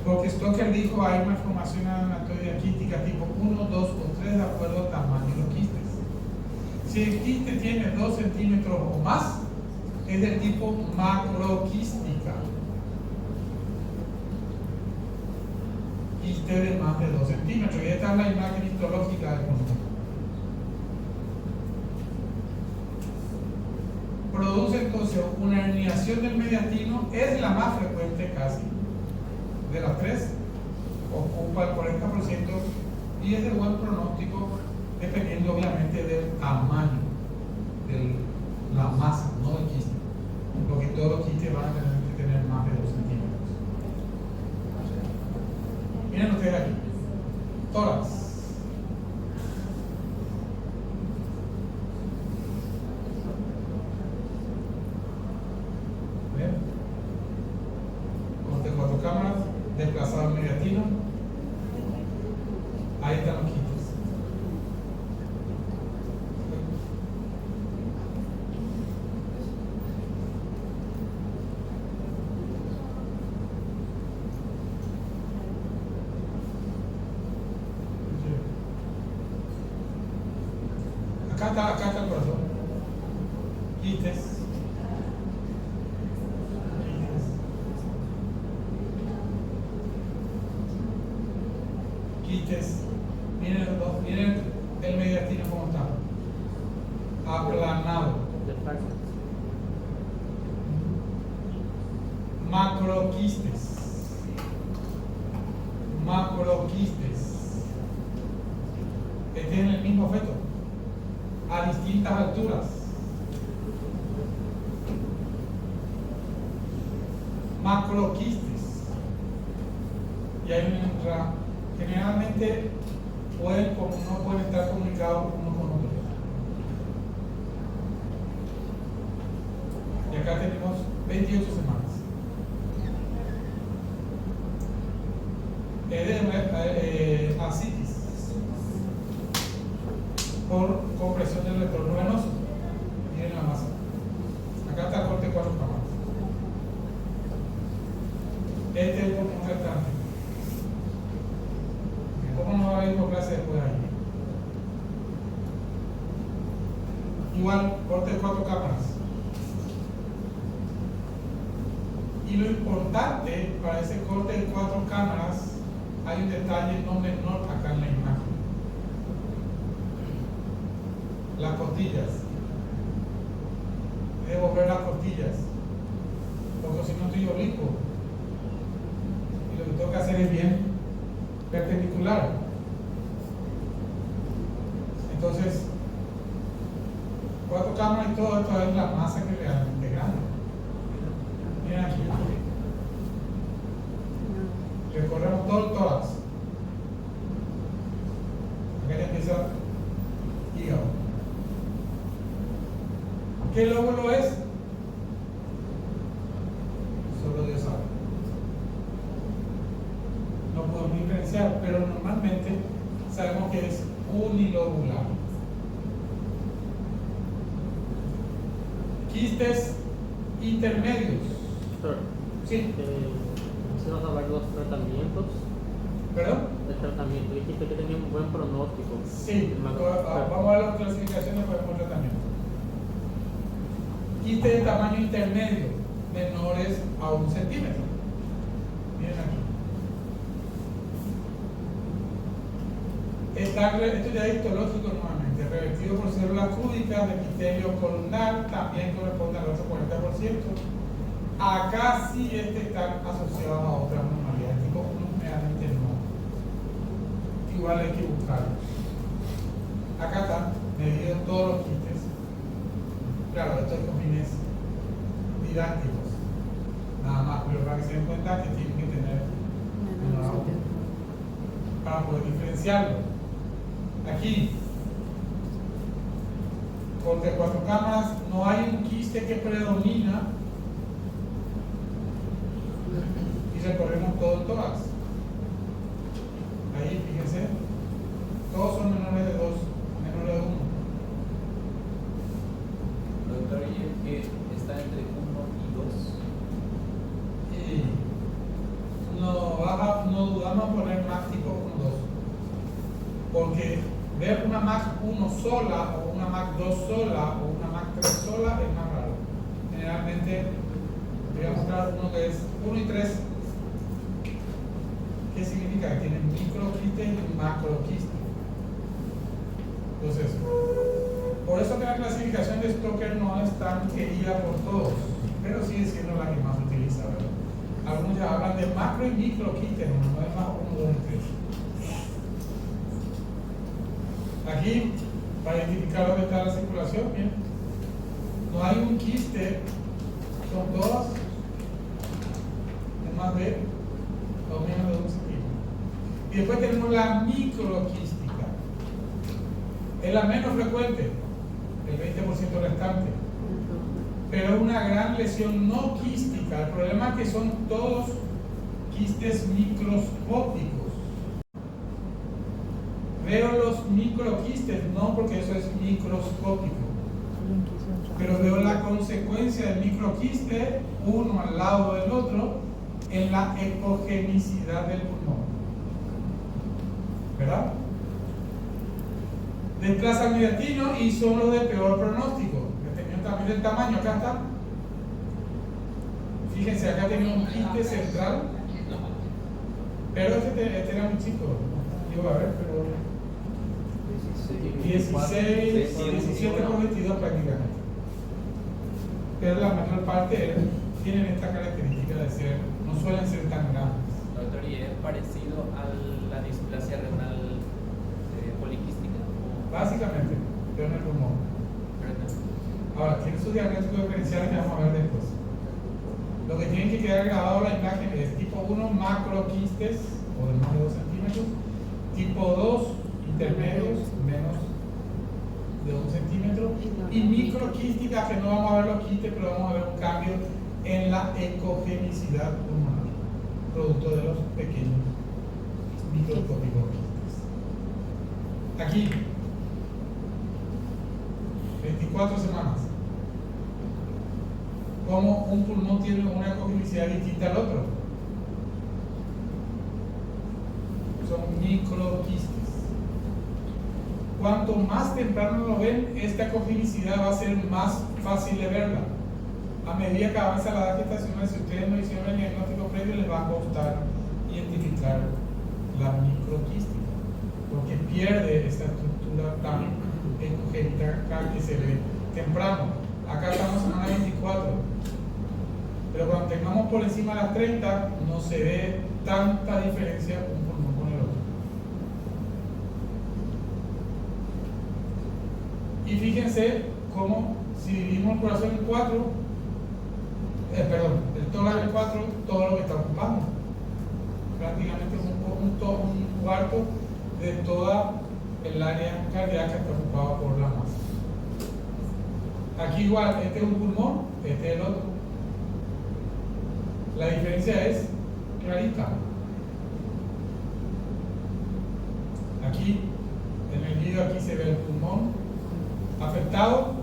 Speaker 1: Porque Stoker dijo hay una formación anematoide quística tipo 1, 2 o 3 de acuerdo al tamaño de los quistes. Si el quiste tiene 2 centímetros o más, es del tipo macroquística. Quiste de más de 2 centímetros. Y esta es la imagen histológica del pulmón. Produce entonces una herniación del mediastino, es la más frecuente casi de las 3, ocupa el 40% y es de buen pronóstico dependiendo obviamente del tamaño de la masa, no del quiste, porque todos los quistes van a tener que tener más de 2 centímetros. Miren ustedes aquí, tórax. Cámaras, desplazado al mediastino, ahí están los quistes. Acá está el corazón, quistes. Miren el mediastino como está, aplanado. Macroquistes, que tienen el mismo feto a distintas alturas. Macroquistes, y hay una, generalmente no pueden estar comunicados uno con otro. Y acá tenemos 28 semanas. Ascitis por compresión del retorno venoso. Miren la masa. Acá está el corte 4 cámaras. Este es el pulmón restante. ¿Cómo no va a haber hipoclasia después de ahí? Igual, corte de 4 cámaras. Y Y lo importante para ese corte de 4 cámaras, hay un detalle no menor acá en la imagen. Las costillas. Debo ver las costillas, porque si no estoy oblicuo. Y lo que tengo que hacer es bien perpendicular. Entonces, 4 cámaras y todo esto es la masa que realmente grande. Miren aquí. Recorremos todo el tórax. Acá ya empieza hígado. ¿Qué lóbulo es? Solo Dios sabe. No podemos diferenciar, pero normalmente sabemos que es unilobular. Quistes intermedios.
Speaker 9: Doctor,
Speaker 1: Sí.
Speaker 9: vamos a hablar de los tratamientos.
Speaker 1: ¿Perdón?
Speaker 9: El tratamiento, dijiste que tenía un buen pronóstico.
Speaker 1: Sí. Vamos a ver las clasificaciones para el tratamiento. Quistes de tamaño intermedio, menores a 1 centímetro. Miren aquí. Esto ya es histológico nuevamente, revestido por células cúbicas de epitelio columnar, también corresponde al otro 40%. Acá sí están asociados a otras normalidades, tipo 1 meramente no. Igual hay que buscarlo. Acá están medidos todos los quistes. Claro, esto es con fines didácticos, nada más, pero para que se den cuenta que tienen que tener para poder diferenciarlo. Aquí, corte de 4 cámaras, no hay un quiste que predomina y recorremos todo el tórax. Ahí, fíjense, todos son menores de 2, menores de 1.
Speaker 4: Doctor, ¿y el que está entre 1 y 2?
Speaker 1: Y no dudamos en poner Mac tipo 1-2, porque ver una Mac 1 sola o una Mac 2 sola o una Mac 3 sola es más raro. Generalmente voy a mostrar uno que es 1 y 3. ¿Qué significa? Que tienen microquiste y macroquiste. Entonces, por eso que la clasificación de Stoker no es tan querida por todos, pero sigue siendo la que más se utiliza, ¿verdad? Algunos ya hablan de macro y microquistes, no es más 1, 2 y 3. Aquí, para identificar dónde está la circulación, bien, no hay un quiste, son todas de más de o menos de 1 centímetro. Y después tenemos la microquística, es la menos frecuente, el 20% restante, pero es una gran lesión no quística. El problema es que son todos quistes microscópicos. Veo los microquistes, no porque eso es microscópico, pero veo la consecuencia del microquiste uno al lado del otro en la ecogenicidad del pulmón, ¿verdad? Desplaza al mediastino y son los de peor pronóstico. Dependiendo también del tamaño, acá está. Fíjense, acá tenía un quiste central, pero este era muy chico. Digo, a ver, pero 17 por 22 prácticamente. Pero la mayor parte tienen esta característica de ser, no suelen ser tan grandes.
Speaker 4: Doctor, ¿y es parecido a la displasia renal poliquística?
Speaker 1: Básicamente, pero en el pulmón. Ahora, tiene sus diagnósticos diferenciales que vamos a ver después. Lo que tienen que quedar grabado en la imagen es tipo 1, macroquistes, o de más de 2 centímetros, tipo 2, intermedios, menos de 1 centímetro, y microquísticas, que no vamos a ver los quistes, pero vamos a ver un cambio en la ecogenicidad pulmonar, producto de los pequeños microscópicos quistes. Aquí, 24 semanas. Como un pulmón tiene una ecogenicidad distinta al otro. Son microquistes. Cuanto más temprano lo ven, esta ecogenicidad va a ser más fácil de verla. a medida que avanza la edad gestacional, si ustedes no hicieron el diagnóstico previo, les va a costar identificar la microquística, porque pierde esta estructura tan endogénica que se ve temprano. Acá estamos en semana 24, pero cuando tengamos por encima de las 30, no se ve tanta diferencia un pulmón con el otro. Y fíjense cómo si dividimos el corazón en 4, el tórax en 4, todo lo que está ocupando. Prácticamente un cuarto de toda el área cardíaca está ocupada por la masa. Aquí igual, este es un pulmón, este es el otro. La diferencia es clarita. Aquí, en el video, aquí se ve el pulmón afectado,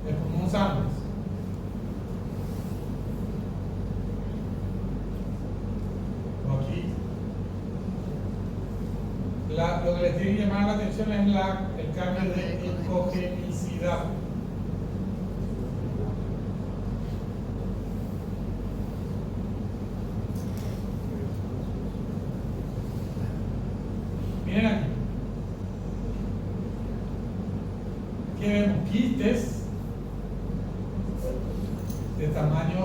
Speaker 1: el pulmón sano. Aquí, lo que les tiene que llamar la atención es el cambio de ecogenicidad. Miren aquí. Aquí vemos quistes de tamaño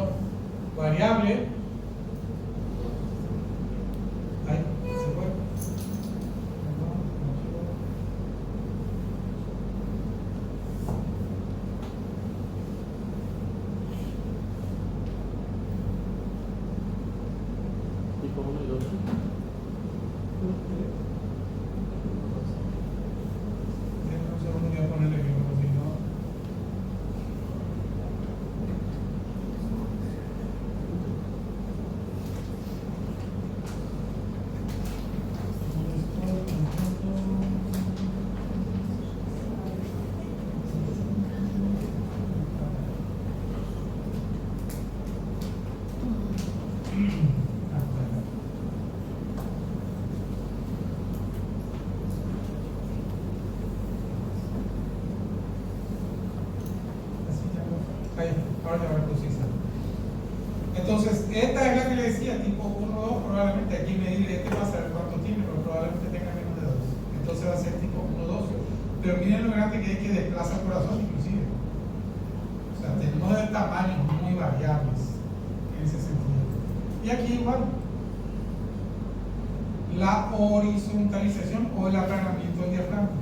Speaker 1: variable. Ahí, se fue.
Speaker 9: Tipo 1 y 2.
Speaker 1: Un segundo, voy a ponerle que no, si no. Ahora ya va a posicionar. Entonces, esta es la que le decía, tipo 1 o 2, probablemente aquí medir este va a saber cuánto tiene, pero probablemente tenga menos de 2. Entonces va a ser tipo 1 o 2. Pero miren lo grande que es que desplaza el corazón, inclusive. O sea, tenemos de tamaños muy variables en ese sentido. Y aquí igual. La horizontalización o el aplanamiento del diafragma.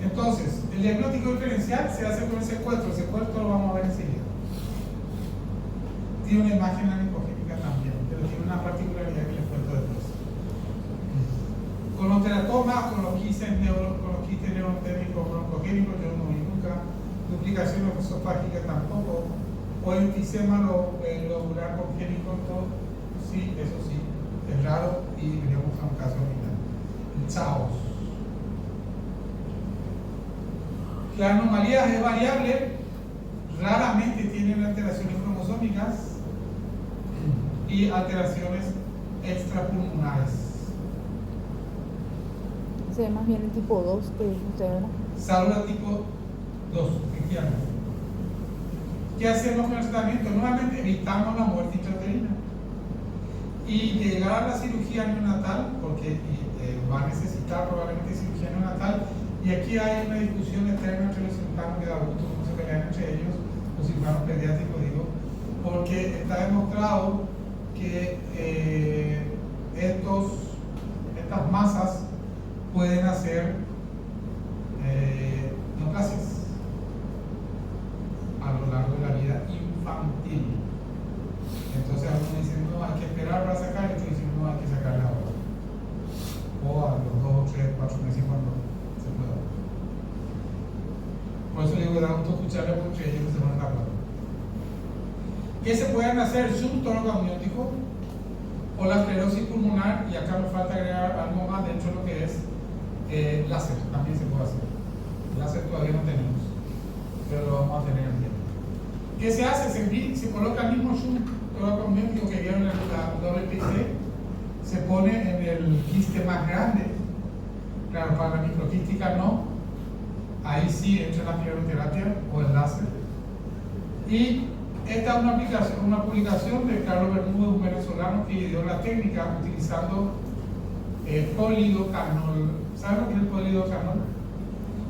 Speaker 1: Entonces, el diagnóstico diferencial se hace con el secuestro. El secuestro lo vamos a ver enseguida. Tiene una imagen anicogénica también, pero tiene una particularidad que les cuento después. Con los teratomas, con los quistes neurotérmicos broncogénicos, yo no vi nunca. Duplicación esofágica tampoco. O enfisema lobular congénico, todo. Sí, eso sí, es raro y veremos a un caso final. Chaos. La anomalía es variable, raramente tienen alteraciones cromosómicas y alteraciones extrapulmonares.
Speaker 10: Se ve más bien el tipo 2 que dice usted, ¿verdad?
Speaker 1: Salud tipo 2, efectivamente. ¿Qué hacemos con el tratamiento? Nuevamente evitamos la muerte intrauterina. Y llegar a la cirugía neonatal, porque va a necesitar probablemente cirugía neonatal. Y aquí hay una discusión eterna entre los cirujanos de adultos, cómo se pelean entre ellos, los cirujanos pediátricos, digo, porque está demostrado que estas masas pueden hacer neoplasias a lo largo de la vida infantil. Entonces algunos dicen, no, hay que esperar para sacar, y otros dicen, no, hay que sacarla ahora. O a los 2, 3, 4 meses cuando se pueda. Por eso le digo, da gusto escucharle porque ellos se van a hablar. ¿Qué se pueden hacer? Un tórax amniótico o la esclerosis pulmonar, y acá me falta agregar algo más dentro de lo que es láser, también se puede hacer. Láser todavía no tenemos, pero lo vamos a tener en tiempo. ¿Qué se hace? Se coloca el mismo tórax amniótico que vieron en la WPC, se pone en el quiste más grande Claro, para la microquística no. Ahí sí entra la crioterapia o el láser. Y esta es una publicación de Carlos Bermúdez, un venezolano que dio la técnica utilizando polidocanol. ¿Saben lo que es el polidocanol?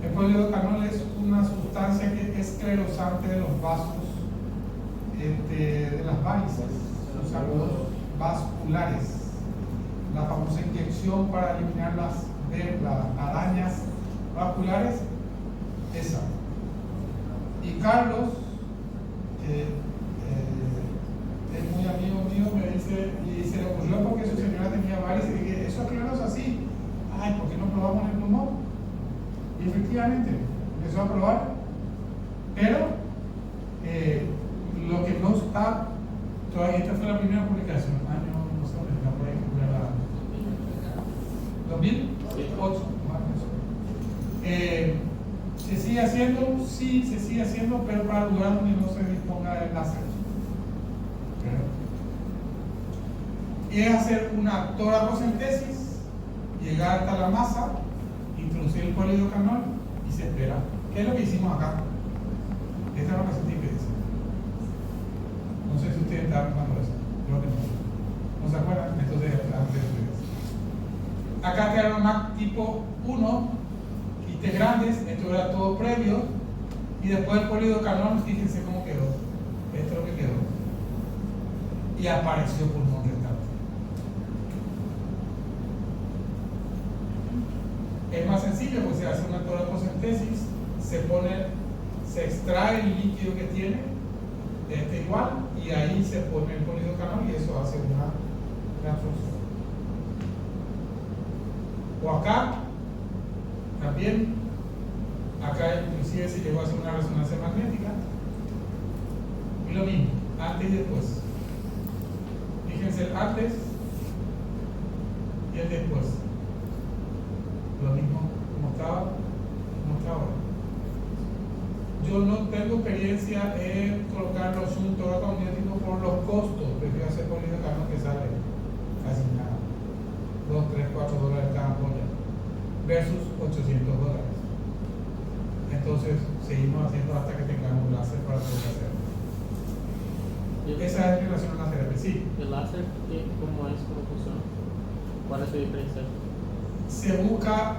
Speaker 1: El polidocanol es una sustancia que es esclerosante de los vasos, de las varices, los ácidos vasculares. La famosa inyección para eliminar las arañas vasculares, esa. Y Carlos, que es muy amigo mío, me dice, y se le ocurrió porque su señora tenía varices, y dije, eso es claro así. Ay, ¿por qué no probamos en el pulmón? Y efectivamente, empezó a probar, pero lo que no está, todavía esta fue la primera publicación, año, no sé dónde está, por ahí, 2008, más o menos. ¿Se sigue haciendo? Sí, se sigue haciendo, pero para lugares donde no se disponga del láser. Y es hacer una toracocentesis, llegar hasta la masa, introducir el polidocanol y se espera. ¿Qué es lo que hicimos acá? Esta es la científica. No sé si ustedes estaban pensando eso. Creo que no. ¿No se acuerdan? Entonces, antes de ustedes. Acá quedaron más tipo 1, quistes grandes, esto era todo previo, y después el polidocanol, fíjense cómo quedó. Esto es lo que quedó. Y apareció pulmón restante. Es más sencillo porque se hace una toracocentesis, se extrae el líquido que tiene, igual, y ahí se pone el polidocanol y eso hace una transfusión. O acá, también, acá inclusive se llegó a hacer una resonancia magnética, y lo mismo, antes y después. Fíjense el antes y el después. Lo mismo como estaba ahora. Yo no tengo experiencia en colocar los tóraco-amnióticos por los costos. Prefiero hacer polidocanol que sale casi nada. $2, $3, $4 cada ampolla versus $800. Entonces seguimos haciendo hasta que tengamos láser para poder hacerlo. Esa es en relación a la terapia, sí.
Speaker 9: ¿El láser cómo es? ¿Cómo funciona? ¿Cuál es su diferencia?
Speaker 1: Se busca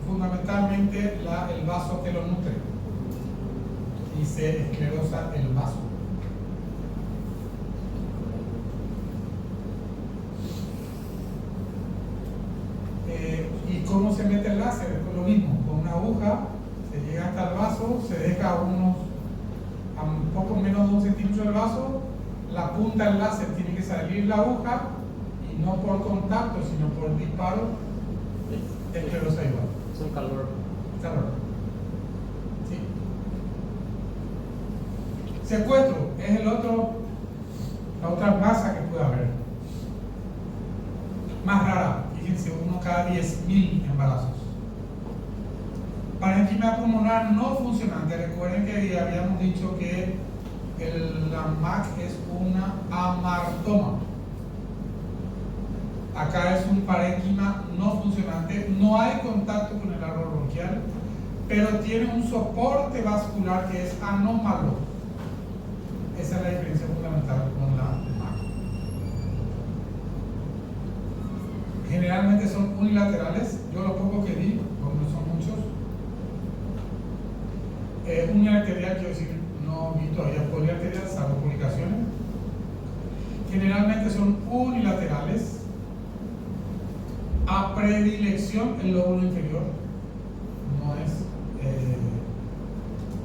Speaker 1: fundamentalmente el vaso que lo nutre y se esclerosa el vaso. ¿Y cómo se mete el láser? Es lo mismo, con una aguja se llega hasta el vaso, se deja a un poco menos de 1 centímetro del vaso, la punta del láser tiene que salir la aguja y no por contacto sino por disparo esclerosa igual.
Speaker 9: Es un calor.
Speaker 1: Sí. Secuestro es la otra masa que puede haber. Más rara, fíjense, uno cada 10.000 embarazos. Parénquima pulmonar no funcionante. Recuerden que habíamos dicho que la MAC es una amartoma. Acá es un parénquima no funcionante, no hay contacto con el árbol bronquial, pero tiene un soporte vascular que es anómalo. Esa es la diferencia fundamental con la MAC. Generalmente son unilaterales, yo lo poco que vi, porque no son muchos. Unilateral quiero decir, no vi todavía polilateral, salvo publicaciones. Generalmente son unilaterales. A predilección el lóbulo inferior, no es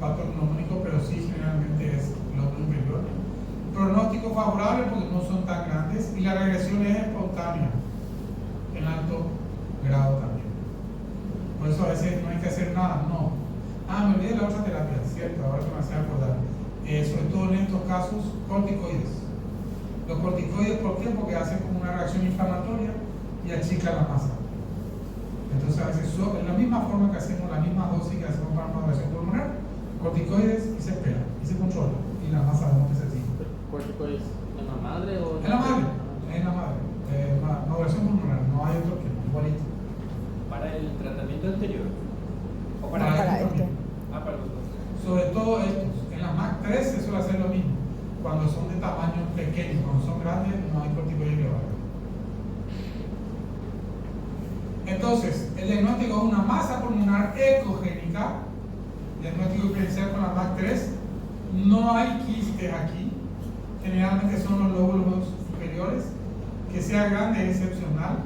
Speaker 1: patognomónico, pero sí generalmente es lóbulo inferior. Pronóstico favorable porque no son tan grandes y la regresión es espontánea en alto grado también. Por eso a veces no hay que hacer nada, no. Me olvidé de la otra terapia, cierto, ahora que me hace acordar. Sobre todo en estos casos, corticoides. Los corticoides, ¿por qué? Porque hacen como una reacción inflamatoria y achica la masa. Entonces a veces es la misma forma que hacemos, la misma dosis que hacemos para una operación pulmonar, corticoides y se espera, y se controla, y la masa vemos que se sigue.
Speaker 9: ¿Corticoides en la madre o
Speaker 1: en la madre? En la madre. Una operación pulmonar, no hay otro que igualito.
Speaker 4: Para el tratamiento anterior. O para,
Speaker 10: Para
Speaker 1: este.
Speaker 4: para los dos.
Speaker 1: Sobre todo estos. En la Mac 3 se suele hacer lo mismo. Cuando son de tamaño pequeño, cuando son grandes, no hay corticoide que valga. Entonces, el diagnóstico es una masa pulmonar ecogénica. Diagnóstico diferencial con la Mac 3. No hay quistes aquí. Generalmente son los lóbulos superiores. Que sea grande es excepcional.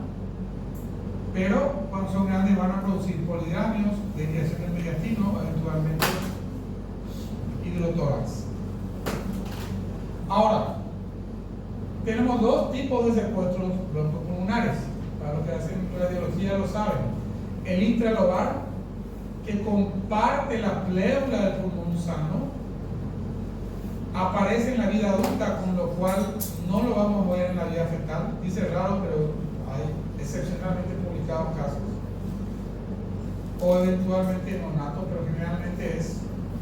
Speaker 1: Pero cuando son grandes van a producir polidramios, desviación del mediastino, eventualmente hidrotórax. Ahora, tenemos dos tipos de secuestros broncopulmonares. Para los que hacen radiología lo saben. El intralobar, que comparte la pléula del pulmón sano, aparece en la vida adulta, con lo cual no lo vamos a ver en la vida fetal. Dice raro, pero hay excepcionalmente publicados casos. O eventualmente neonato, pero generalmente es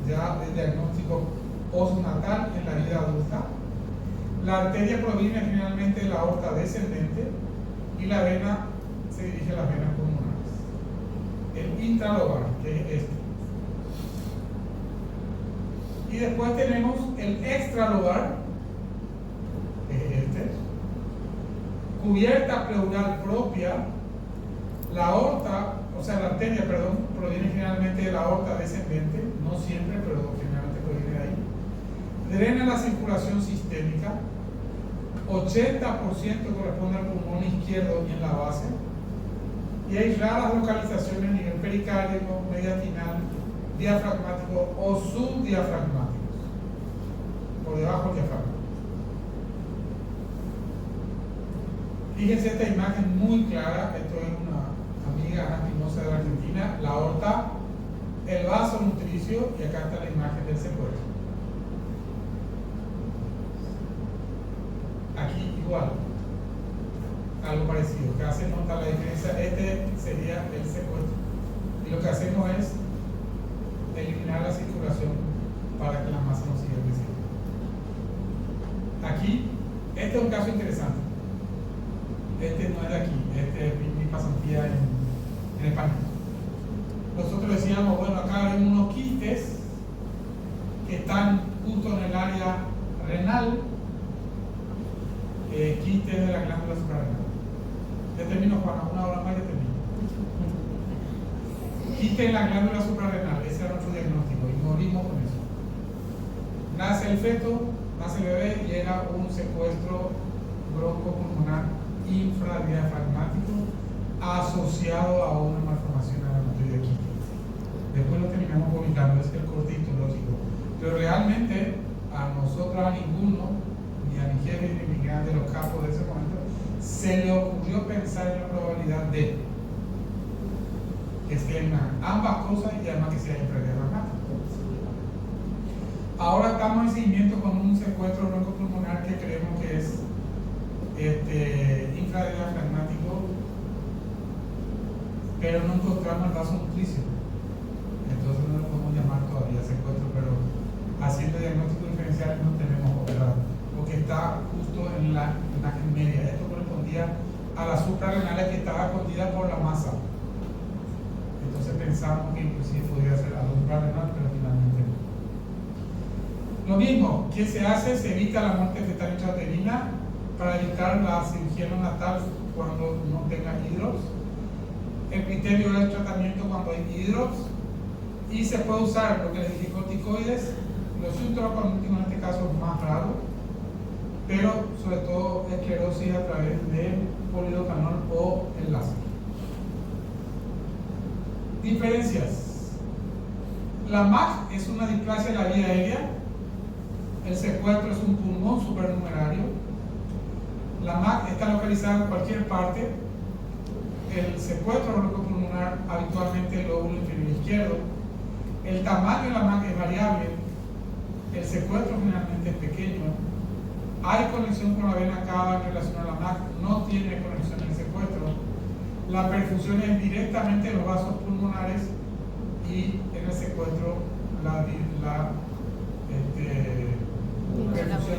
Speaker 1: ya el diagnóstico postnatal en la vida adulta. La arteria proviene generalmente de la aorta descendente y la vena se dirige a las venas pulmonares. El intralobar, que es este. Y después tenemos el extralobar, que es este. Cubierta pleural propia. La aorta, o sea, la arteria, perdón, proviene generalmente de la aorta descendente, no siempre, pero generalmente proviene de ahí. Drena la circulación sistémica. 80% corresponde al pulmón izquierdo y en la base. Y hay raras localizaciones a nivel pericárdico, mediastinal, diafragmático o subdiafragmáticos. Por debajo del diafragma. Fíjense esta imagen muy clara. Esto es una amiga Ana Espinosa de la Argentina. La aorta, el vaso nutricio, y acá está la imagen del secuestro. Aquí igual, algo parecido, que hace nota la diferencia. Este sería el secuestro, y lo que hacemos es eliminar la circulación para que la masa no siga creciendo. Aquí, este es un caso interesante. Este no es de aquí, este es mi pasantía en España. Nosotros decíamos, bueno, acá hay unos quistes que están justo en el área renal. Quistes de la glándula suprarrenal. Ya termino, Juana, una hora más y termino. Quistes en la glándula suprarrenal, ese era nuestro diagnóstico y morimos con eso. Nace el feto, nace el bebé, llega un secuestro broncopulmonar infradiafragmático asociado a una malformación anematoide de quistes. Después lo terminamos publicando, es el corte histológico. Pero realmente a nosotros, a ninguno, ni a mi jefe ni a mi grande de los capos de ese momento, se le ocurrió pensar en la probabilidad de que sean ambas cosas y además que sea infradiafragmático. Ahora estamos en seguimiento con un secuestro broncopulmonar que creemos que es infradiafragmático, pero no encontramos el vaso nutricio. Entonces no lo podemos llamar todavía secuestro, pero haciendo diagnóstico diferencial no tenemos operado, porque está justo en la imagen media. Esto correspondía a la suprarrenal que estaba escondida por la masa. Entonces pensamos que inclusive podría ser a la suprarrenal, pero finalmente no. Lo mismo, ¿qué se hace? Se evita la muerte fetal intrauterina para evitar la cirugía neonatal cuando no tenga hidrops. El criterio es tratamiento cuando hay hidrops. Y se puede usar lo que les dije, corticoides. Los ultraconductivos en este caso es más raro, pero sobre todo esclerosis a través de polidocanol o el láser. Diferencias. La MAC es una displasia de la vía aérea. El secuestro es un pulmón supernumerario. La MAC está localizada en cualquier parte. El secuestro broncopulmonar habitualmente el lóbulo inferior izquierdo. El tamaño de la MAC es variable. El secuestro generalmente es pequeño. Hay conexión con la vena cava en relación a la MAC, no tiene conexión en el secuestro. La perfusión es directamente en los vasos pulmonares y en el secuestro la perfusión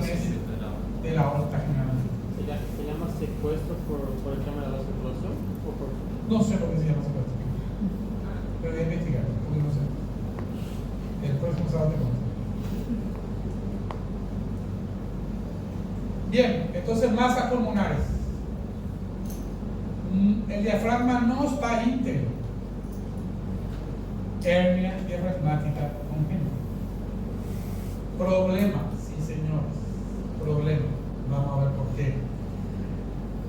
Speaker 1: es de la aorta generalmente.
Speaker 9: ¿Se llama secuestro por el tema de la circulación? ¿O por...
Speaker 1: No sé lo que se llama secuestro. Entonces, masas pulmonares. El diafragma no está íntegro. Hernia diafragmática congénita. Problema, sí señores, problema. Vamos a ver por qué.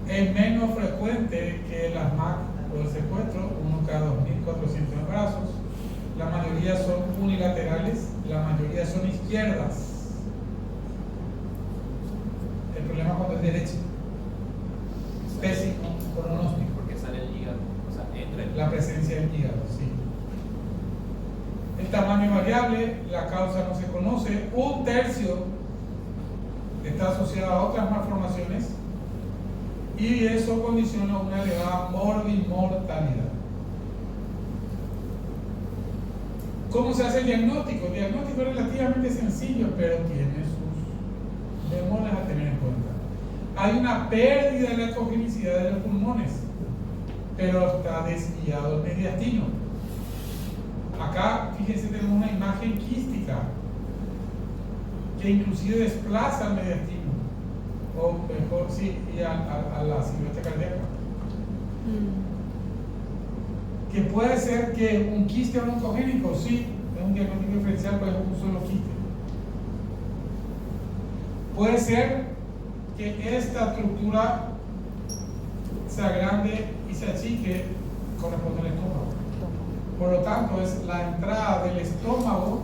Speaker 1: Es menos frecuente que las MAC o el secuestro, uno cada 2.400 embarazos. La mayoría son unilaterales, la mayoría son izquierdas. El problema cuando es derecha. Pésimo pronóstico.
Speaker 4: Porque sale el hígado, o sea, entra el
Speaker 1: La presencia del hígado, sí. El tamaño es variable, la causa no se conoce. 1/3 está asociado a otras malformaciones y eso condiciona una elevada morbimortalidad. ¿Cómo se hace el diagnóstico? El diagnóstico es relativamente sencillo, pero tiene sus bemoles a tener en cuenta. Hay una pérdida de la ecogenicidad de los pulmones, pero está desviado el mediastino. Acá, fíjense, tenemos una imagen quística que inclusive desplaza al mediastino, o mejor, sí, y a la silueta cardíaca. Que puede ser que un quiste oncogénico, sí, es un diagnóstico diferencial, pero es un solo quiste. Puede ser que esta estructura se agrande y se achique, corresponde al estómago. Por lo tanto, es la entrada del estómago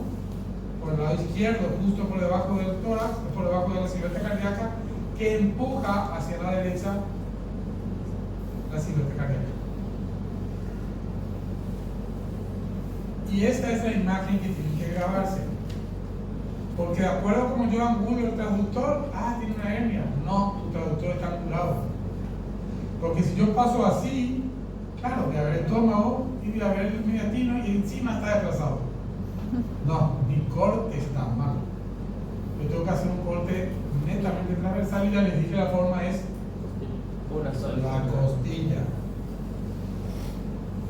Speaker 1: por el lado izquierdo, justo por debajo del tórax, por debajo de la silueta cardíaca, que empuja hacia la derecha la silueta cardíaca. Y esta es la imagen que tiene que grabarse. Porque de acuerdo como yo angulo el traductor, tiene una hernia. No, tu traductor está angulado. Porque si yo paso así, claro, voy a ver el estómago y voy a ver el mediastino y encima está desplazado. No, mi corte está mal. Yo tengo que hacer un corte netamente transversal y ya les dije la forma es
Speaker 4: una sola.
Speaker 1: la costilla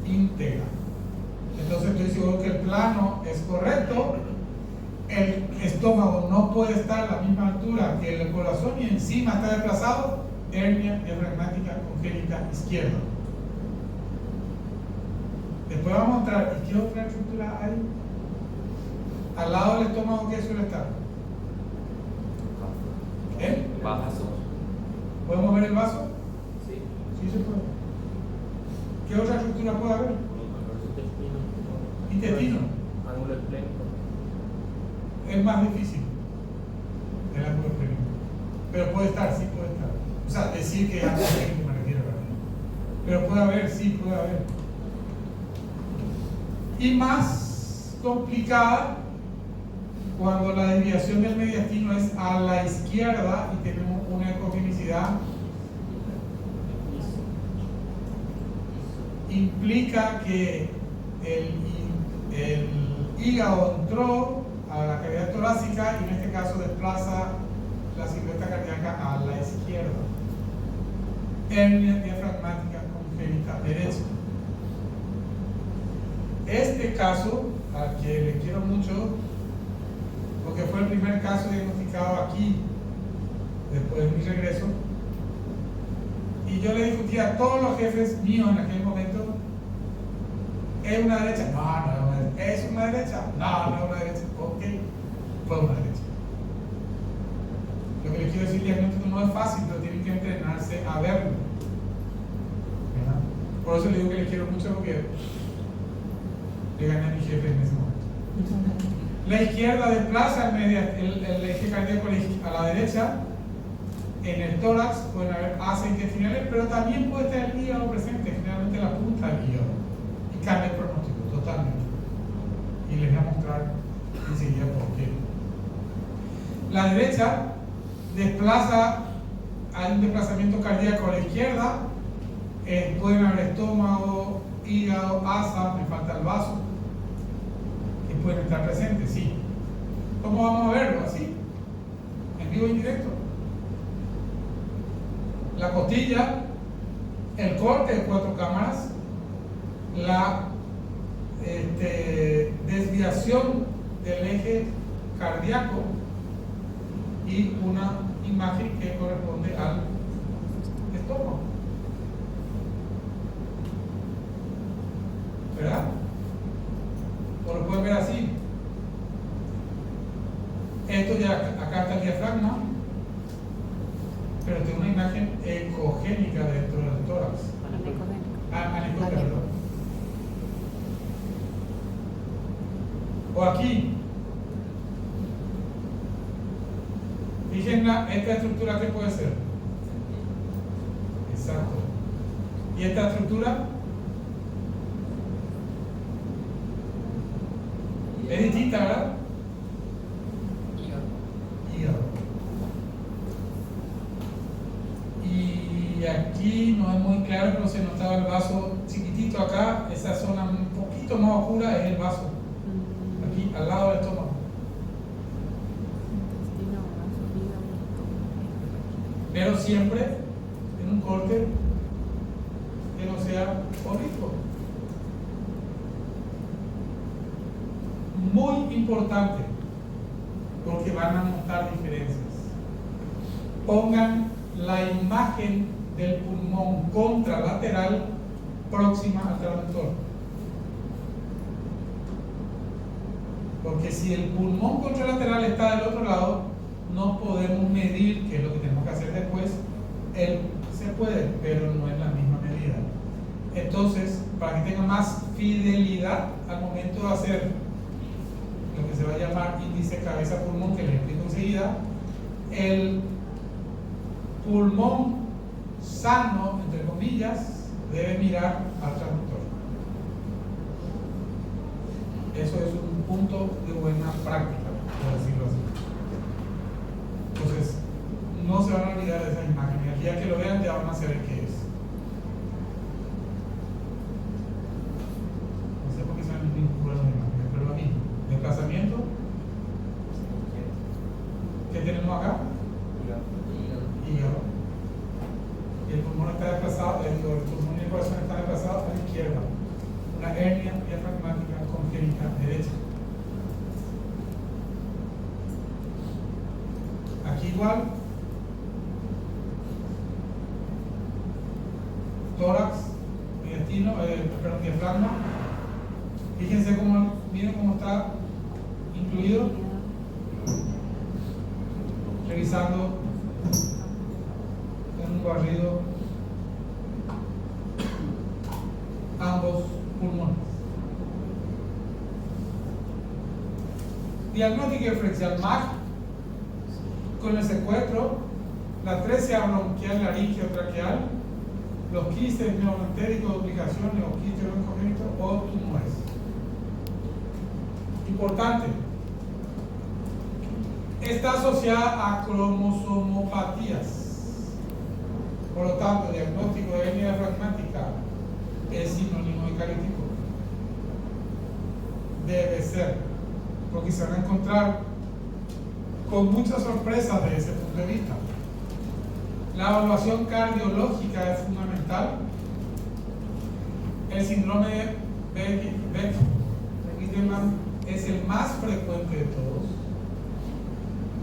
Speaker 1: íntegra. Entonces estoy seguro que el plano es correcto. El estómago no puede estar a la misma altura que el corazón y encima está desplazado. Hernia diafragmática congénita izquierda. Después vamos a mostrar, ¿y qué otra estructura hay? Al lado del estómago, ¿qué suele estar? ¿El?
Speaker 3: Vaso.
Speaker 1: ¿Podemos ver el vaso?
Speaker 4: Sí.
Speaker 1: Sí se puede. ¿Qué otra estructura puede haber? Intestino.
Speaker 4: Ángulo esplénico.
Speaker 1: Es más difícil el ángulo esplénico. Pero puede estar, sí puede estar. O sea, decir que es ángulo esplénico me refiero, ¿verdad? Pero puede haber, sí puede haber. Y más complicada cuando la desviación del mediastino es a la izquierda y tenemos una ecogenicidad. Implica que el hígado entró a la cavidad torácica y en este caso desplaza la silueta cardíaca a la izquierda. Hernia diafragmática congénita derecha. Este caso, al que le quiero mucho, porque fue el primer caso diagnosticado aquí después de mi regreso, y yo le discutí a todos los jefes míos en aquel momento: ¿es una derecha? No, no es una derecha. ¿Es una derecha? No, no es una derecha. Ok, fue una derecha. Lo que les quiero decir, el diagnóstico no es fácil, pero tienen que entrenarse a verlo. ¿Verdad? Por eso le digo que les quiero mucho, porque le gané a mi jefe en ese momento. La izquierda desplaza el eje cardíaco a la derecha. En el tórax pueden haber asas intestinales, pero también puede estar el hígado presente, generalmente la punta del hígado. Y cambia el pronóstico totalmente. Y les voy a mostrar enseguida por qué. La derecha desplaza, hay un desplazamiento cardíaco a la izquierda. Pueden haber estómago, hígado, asa, me falta el vaso, que pueden estar presentes, sí. ¿Cómo vamos a verlo? Así, en vivo y en directo. La costilla, el corte de 4 cámaras, la desviación del eje cardíaco y una imagen que corresponde al estómago. ¿Verdad? O lo pueden ver así. Esto ya, acá está el diafragma, pero tiene una imagen ecogénica dentro del tórax. Anicótica, perdón. O aquí. Fíjense esta estructura, ¿qué puede ser? Exacto. ¿Y esta estructura? Es distinta, ¿verdad? Hígado. Y aquí no es muy claro, pero se notaba el vaso chiquitito acá. Esa zona un poquito más oscura es el vaso. Aquí, al lado del estómago. Pero siempre en un corte que no sea oblicuo. Muy importante, porque van a notar diferencias. Pongan la imagen del pulmón contralateral próxima al traductor. Porque si el pulmón contralateral está del otro lado, no podemos medir, que es lo que tenemos que hacer después. Él se puede, pero no es la misma medida. Entonces, para que tenga más fidelidad al momento de hacer lo que se va a llamar índice cabeza-pulmón, que les explico enseguida, el pulmón sano, entre comillas, debe mirar al traductor. Eso es un punto de buena práctica, por decirlo así. Entonces, no se van a olvidar de esa imagen, y el día que lo vean ya van a saber qué es. No sé por qué se han vinculado las imágenes, pero lo mismo. Desplazamiento. ¿Qué tenemos acá? Hígado. Y el pulmón está desplazado, el pulmón y el corazón están desplazados a la izquierda. Una hernia diafragmática congénita derecha. Aquí igual. Tórax, intestino, perdón, diafragma. Fíjense cómo, miren cómo está incluido. Revisando en un barrido ambos pulmones. Diagnóstico diferencial MAC con el secuestro, la atresia bronquial laríngeo traqueal, los quistes neurantéricos, duplicaciones o quistes congénitos o tumores. Importante, está asociada a cromosomopatías. Por lo tanto, el diagnóstico de hernia diafragmática es sinónimo de cariótico. Debe ser, porque se van a encontrar con muchas sorpresas desde ese punto de vista. La evaluación cardiológica es fundamental. El síndrome de Beckerman es el más frecuente de todos,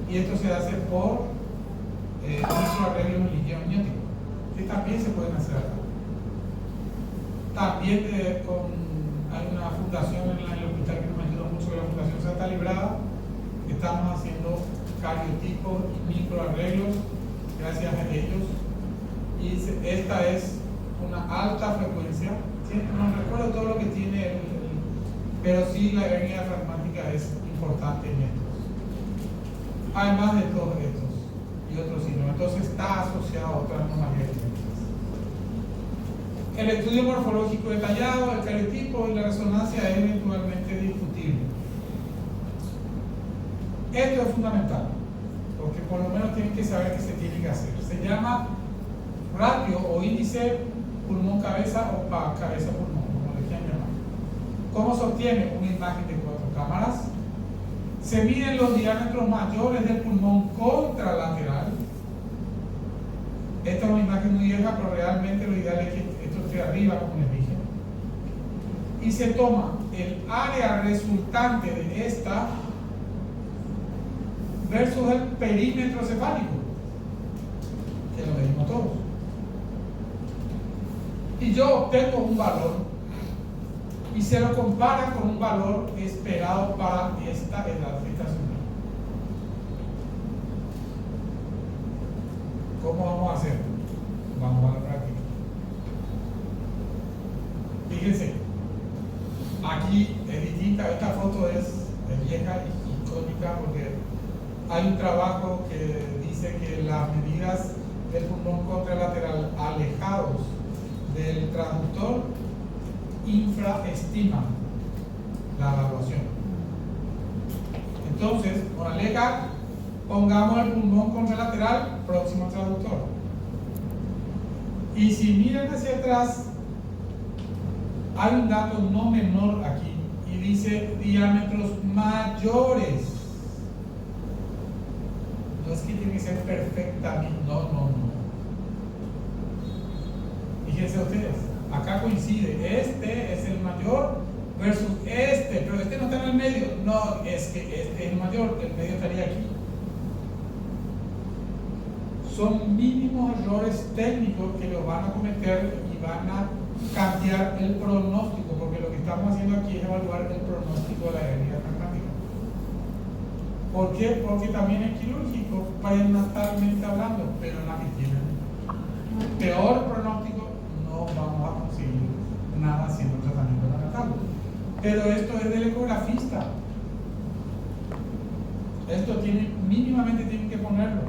Speaker 1: y esto se hace por microarreglos en líquido amniótico, que también se pueden hacer acá. También hay una fundación en el hospital que nos ayuda mucho, que la Fundación Santa Librada. Estamos haciendo cariotipos y microarreglos gracias a ellos, y esta es una alta frecuencia. No recuerdo todo lo que tiene pero sí la hernia diafragmática es importante en estos, además de todos estos y otros signos. Entonces está asociado a otras anomalías genéticas. El estudio morfológico detallado, el cariotipo y la resonancia es eventualmente discutible. Esto es fundamental, porque por lo menos tienen que saber qué se tiene que hacer. Se llama ratio o índice pulmón-cabeza o cabeza-pulmón, como le quieran llamar. ¿Cómo se obtiene? Una imagen de 4 cámaras. Se miden los diámetros mayores del pulmón contralateral. Esta es una imagen muy vieja, pero realmente lo ideal es que esto esté arriba, como les dije. Y se toma el área resultante de esta versus el perímetro cefálico. que lo medimos todos. Y yo obtengo un valor y se lo compara con un valor esperado para esta edad estacional. ¿Cómo vamos a hacer? Vamos a la práctica. Fíjense, aquí es distinta, esta foto es vieja y icónica porque hay un trabajo que dice que las medidas del pulmón contralateral alejados del transductor infraestiman la evaluación. Entonces, moraleja, pongamos el pulmón contralateral próximo al transductor. Y si miran hacia atrás, hay un dato no menor aquí y dice diámetros mayores. No es que tiene que ser perfectamente, no. Fíjense ustedes, acá coincide, este es el mayor versus este, pero este no está en el medio. No, es que este es el mayor, el medio estaría aquí. Son mínimos errores técnicos que los van a cometer y van a cambiar el pronóstico, porque lo que estamos haciendo aquí es evaluar el pronóstico de la hernia diafragmática. ¿Por qué? Porque también es quirúrgico, prenatalmente hablando, pero en la que tienen peor pronóstico no vamos a conseguir nada haciendo tratamiento prenatal. Pero esto es del ecografista. Esto mínimamente tienen que ponerlo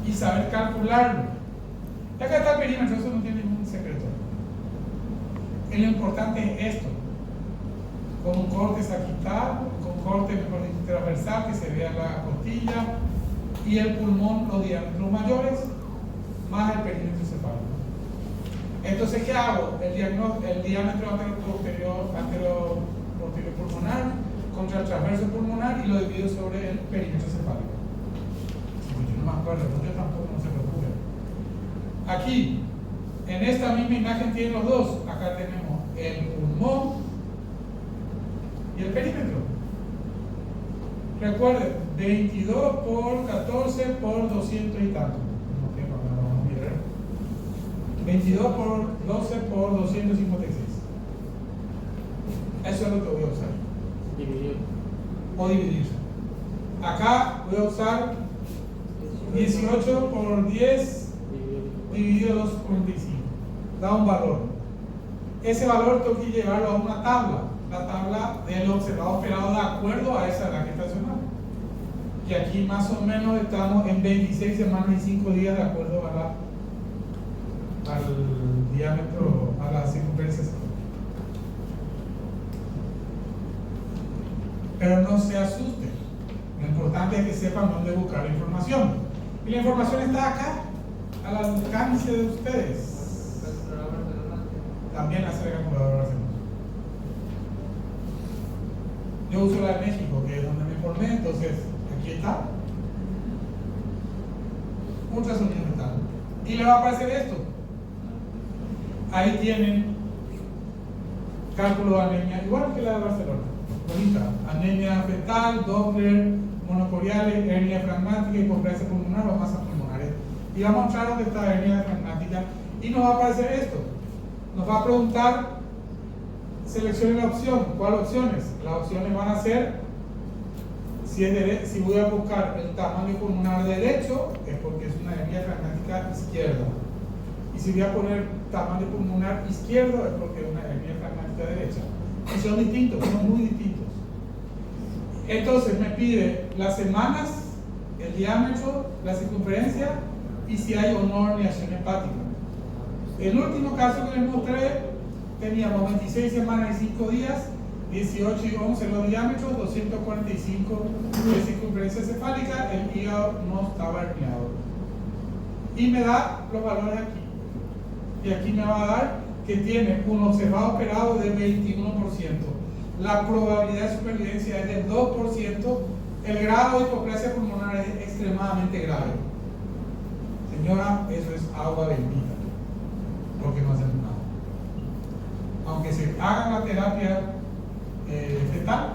Speaker 1: y saber calcularlo. Y acá está el perímetro, eso no tiene ningún secreto. Y lo importante es esto, con un corte sagital, con corte mejor dicho transversal que se vea la costilla y el pulmón, los diámetros mayores, más el perímetro cefálico. Entonces, ¿qué hago? El diámetro anterior pulmonar contra el transverso pulmonar y lo divido sobre el perímetro cefálico. Yo no me acuerdo, yo tampoco, no se preocupen. Aquí, en esta misma imagen tienen los dos. Acá tenemos el pulmón y el perímetro. Recuerden, 22 por 14 por 200 y tanto. 22 por 12 por 256. Eso es lo que voy a usar.
Speaker 9: Dividir.
Speaker 1: O dividir. Acá voy a usar 18 por 10 dividido 2 por 25. Da un valor. Ese valor tengo que llevarlo a una tabla. La tabla del observado esperado de acuerdo a esa edad gestacional. Y aquí más o menos estamos en 26 semanas y 5 días de acuerdo al diámetro, a la circunferencia. Pero no se asusten. Lo importante es que sepan dónde buscar la información. Y la información está acá, al alcance de ustedes. También hace la calculadora. Yo uso la de México, que es donde me informé, entonces aquí está. Ultrasonido mental. Y le va a aparecer esto. Ahí tienen cálculo de anemia, igual que la de Barcelona. Bonita. Anemia fetal, Doppler, monocoriales, hernia diafragmática, hipoplasia pulmonar o masas pulmonares. Y vamos a mostrar dónde está la hernia diafragmática y nos va a aparecer esto. Nos va a preguntar, seleccione la opción. ¿Cuáles opciones? Las opciones van a ser, si voy a buscar el tamaño pulmonar derecho, es porque es una hernia diafragmática izquierda. Y si voy a poner tamaño pulmonar izquierdo, es porque es una hernia diafragmática derecha. Y son distintos, son muy distintos. Entonces me pide las semanas, el diámetro, la circunferencia y si hay o no herniación hepática. El último caso que les mostré, teníamos 26 semanas y 5 días, 18 y 11 los diámetros, 245 de circunferencia cefálica, el hígado no estaba herniado. Y me da los valores aquí. Y aquí me va a dar que tiene un observado operado de 21%. La probabilidad de supervivencia es del 2%. El grado de hipoplasia pulmonar es extremadamente grave. Señora, eso es agua bendita. Porque no hacen nada. Aunque se haga la terapia fetal,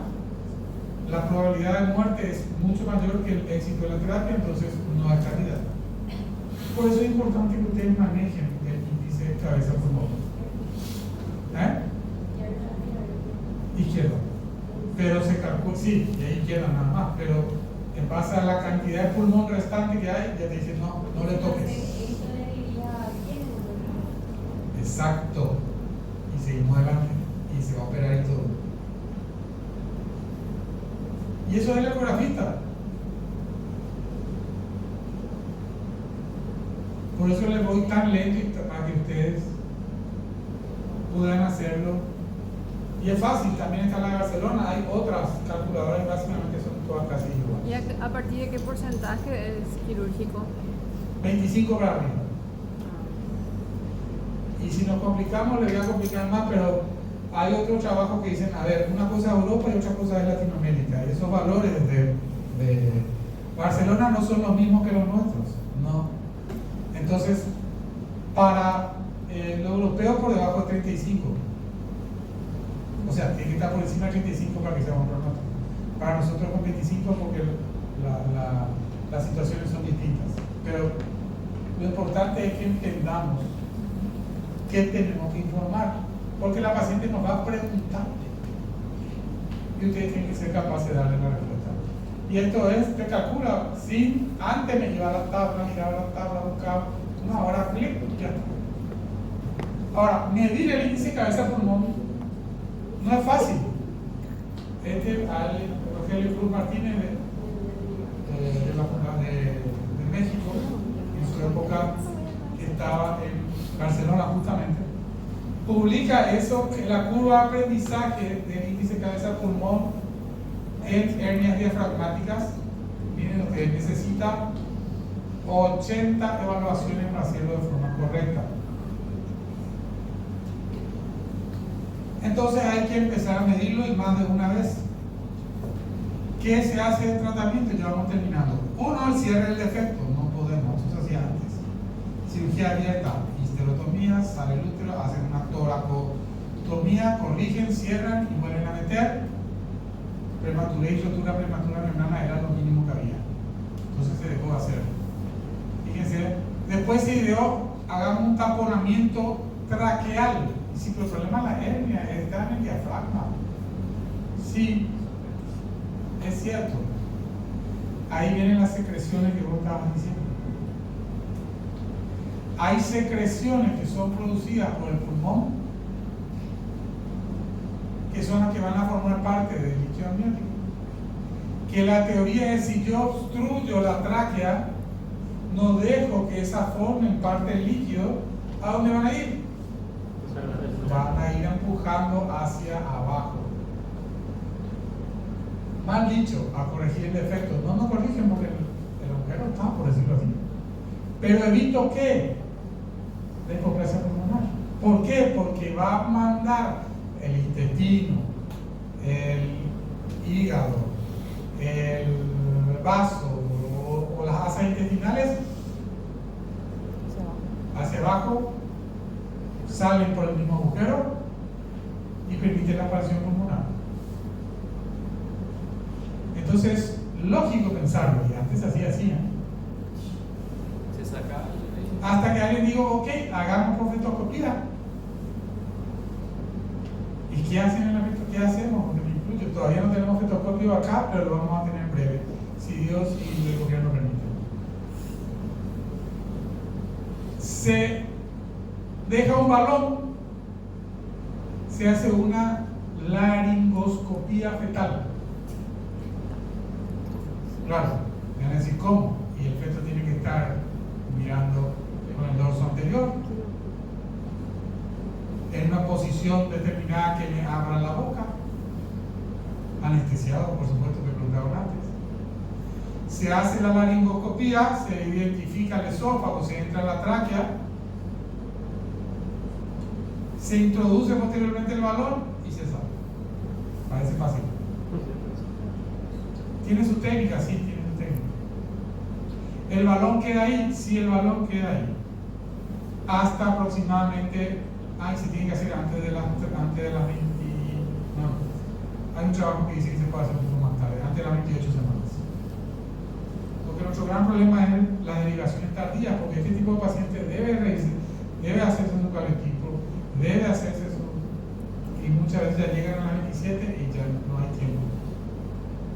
Speaker 1: la probabilidad de muerte es mucho mayor que el éxito de la terapia, entonces no es calidad. Por eso es importante que ustedes manejen el índice de cabeza-pulmón. Izquierda. Pero se calcula, sí, y ahí izquierda nada más, pero en base a la cantidad de pulmón restante que hay, ya te dicen, no le toques.
Speaker 8: Eso le diría bien.
Speaker 1: Exacto. Y seguimos adelante. Y se va a operar y todo. Y eso es el ecografista. Por eso les voy tan lento para que ustedes puedan hacerlo. Y es fácil, también está la de Barcelona, hay otras calculadoras y básicamente son todas casi iguales.
Speaker 2: ¿Y a partir de qué porcentaje es quirúrgico?
Speaker 1: 25 para arriba. Y si nos complicamos, le voy a complicar más, pero hay otros trabajos que dicen, a ver, una cosa es Europa y otra cosa es Latinoamérica. Y esos valores de Barcelona no son los mismos que los nuestros, no. Entonces, para los europeos por debajo de 35. O sea, tiene que estar por encima de 35 para que sea un pronóstico. Para nosotros con 25 porque las situaciones son distintas. Pero lo importante es que entendamos qué tenemos que informar. Porque la paciente nos va a preguntar. Y ustedes tienen que ser capaces de darle la respuesta. Y esto es, te calcula, sin antes me llevaba la tabla, miraba la tabla, buscaba una hora, clic, ya está. Ahora, medir el índice cabeza-pulmón no es fácil. Rogelio Cruz Martínez de México, en su época que estaba en Barcelona justamente, publica eso, que la curva de aprendizaje del índice cabeza-pulmón en hernias diafragmáticas, miren, ustedes necesitan 80 evaluaciones para hacerlo de forma correcta. Entonces hay que empezar a medirlo y más de una vez. ¿Qué se hace de tratamiento? Ya vamos terminando. Uno, el cierre del defecto. No podemos, eso se hacía antes. Cirugía abierta, histerotomía, sale el útero, hacen una toracotomía, corrigen, cierran y vuelven a meter. Prematura y rotura prematura membrana era lo mínimo que había. Entonces se dejó de hacer. Fíjense, después se ideó, hagamos un taponamiento traqueal. Y si el problema es la hernia, está en el diafragma. Sí, es cierto. Ahí vienen las secreciones que vos estabas diciendo. Hay secreciones que son producidas por el pulmón, que son las que van a formar parte del líquido amniótico. Que la teoría es, si yo obstruyo la tráquea, no dejo que esa formen parte del líquido, ¿a dónde van a ir? Van a ir empujando hacia abajo. Mal dicho, a corregir el defecto. No corrigen porque el agujero está, por decirlo así. Pero evito que la hipoplasia pulmonar. ¿Por qué? Porque va a mandar el intestino, el hígado, el vaso o las asas intestinales hacia abajo, salen por el mismo agujero y permiten la aparición pulmonar. Entonces, lógico pensarlo, y antes se hacía así,
Speaker 4: Se saca.
Speaker 1: hasta que alguien dijo, ok, hagamos profetoscopía. ¿Y qué hacen en la ¿Qué hacemos? Porque me incluyo, todavía no tenemos fetoscopio acá, pero lo vamos a tener en breve, si Dios y el gobierno permiten. Se deja un balón, se hace una laringoscopía fetal. Claro, me van a decir cómo, y el feto tiene que estar mirando con el dorso anterior, en una posición determinada que le abra la boca, anestesiado, por supuesto, que preguntaron antes. Se hace la laringoscopía, se identifica el esófago, se entra en la tráquea, se introduce posteriormente el balón y se sale. Parece fácil. ¿Tiene su técnica? Sí, tiene su técnica. ¿El balón queda ahí? Sí, el balón queda ahí. Hasta aproximadamente, se tiene que hacer antes de las 20. No, hay un trabajo que dice que se puede hacer un poco más tarde. antes de las 28 semanas. Porque nuestro gran problema es las derivaciones tardías, porque este tipo de paciente debe hacerse un equipo, debe hacerse su, y muchas veces ya llegan a las 27 y ya no hay tiempo.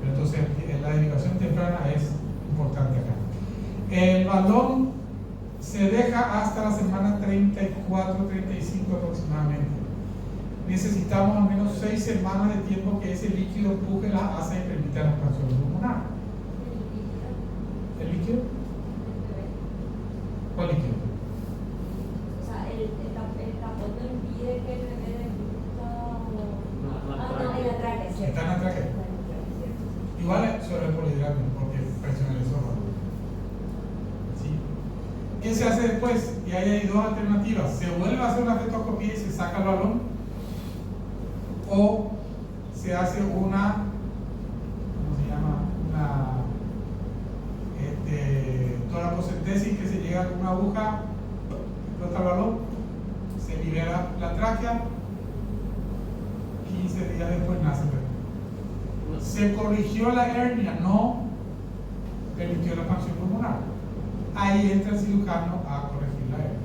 Speaker 1: Pero entonces la derivación temprana es importante acá. El balón se deja hasta la semana 34-35 aproximadamente. Necesitamos al menos 6 semanas de tiempo que ese líquido empuje la asa y permita la expansión pulmonar. ¿El líquido? ¿Cuál líquido?
Speaker 8: O sea, el tapón no impide que el bebé en la tráquea, ¿cierto?
Speaker 1: Está en la tráquea. Igual es sobre el polihidrato, porque presiona el esófago. ¿Sí? ¿Qué se hace después? Y ahí hay dos alternativas. Se vuelve a hacer una fetoscopía y se saca el balón, o se hace una, ¿cómo se llama? Toracocentesis, que se llega con una aguja, explota el balón, se libera la tráquea, 15 días después nace el bebé. Se corrigió la hernia, no permitió la expansión pulmonar. Ahí entra el cirujano a corregir la hernia.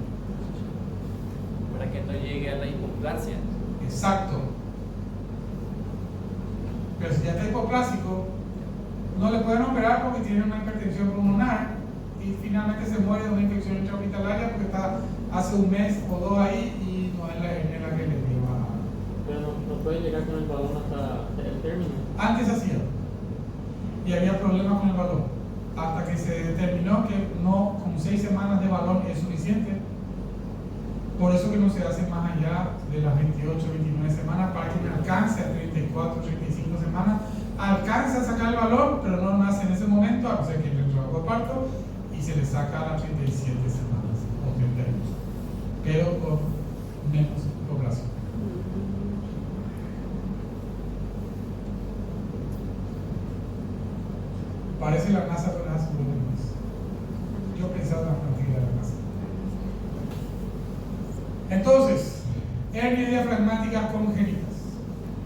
Speaker 4: Para que no llegue a la hipoplasia.
Speaker 1: Exacto. Pero si ya está hipoplásico, no le pueden operar porque tiene una hipertensión pulmonar y finalmente se muere de una infección intrahospitalaria porque está hace un mes o 2 ahí y no es la hernia la que le lleva.
Speaker 9: Pero no puede llegar con el balón hasta el término.
Speaker 1: Antes hacía y había problemas con el balón hasta que se determinó que no, con 6 semanas de balón es suficiente. Por eso que no se hace más allá de las 28, 29 semanas para que me alcance a 34, 35 semanas. Alcance a sacar el balón, pero no nace en ese momento, a no ser que entre el trabajo de parto y se le saca a las 37 semanas o 38, pero con menos población. Parece la NASA, pero es un más. Yo pensaba en la plantilla de la NASA. Entonces, hernias diafragmáticas congénitas.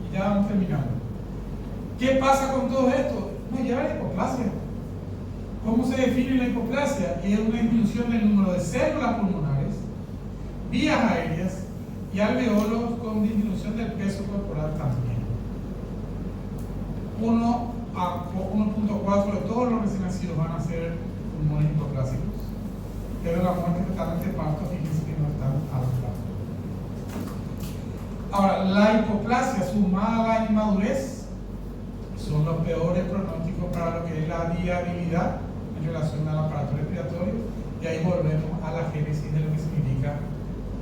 Speaker 1: Y ya vamos terminando. ¿Qué pasa con todo esto? Nos lleva a la hipoplasia. ¿Cómo se define la hipoplasia? Es una disminución del número de células pulmonares, vías aéreas y alveolos con disminución del peso corporal también. 1 a 1.4 de todos los recién nacidos van a ser pulmones hipoplásicos, pero la muerte totalmente de parto, fíjense que no están alta. Ahora, la hipoplasia sumada a la inmadurez son los peores pronósticos para lo que es la viabilidad en relación al aparato respiratorio, y ahí volvemos a la génesis de lo que significa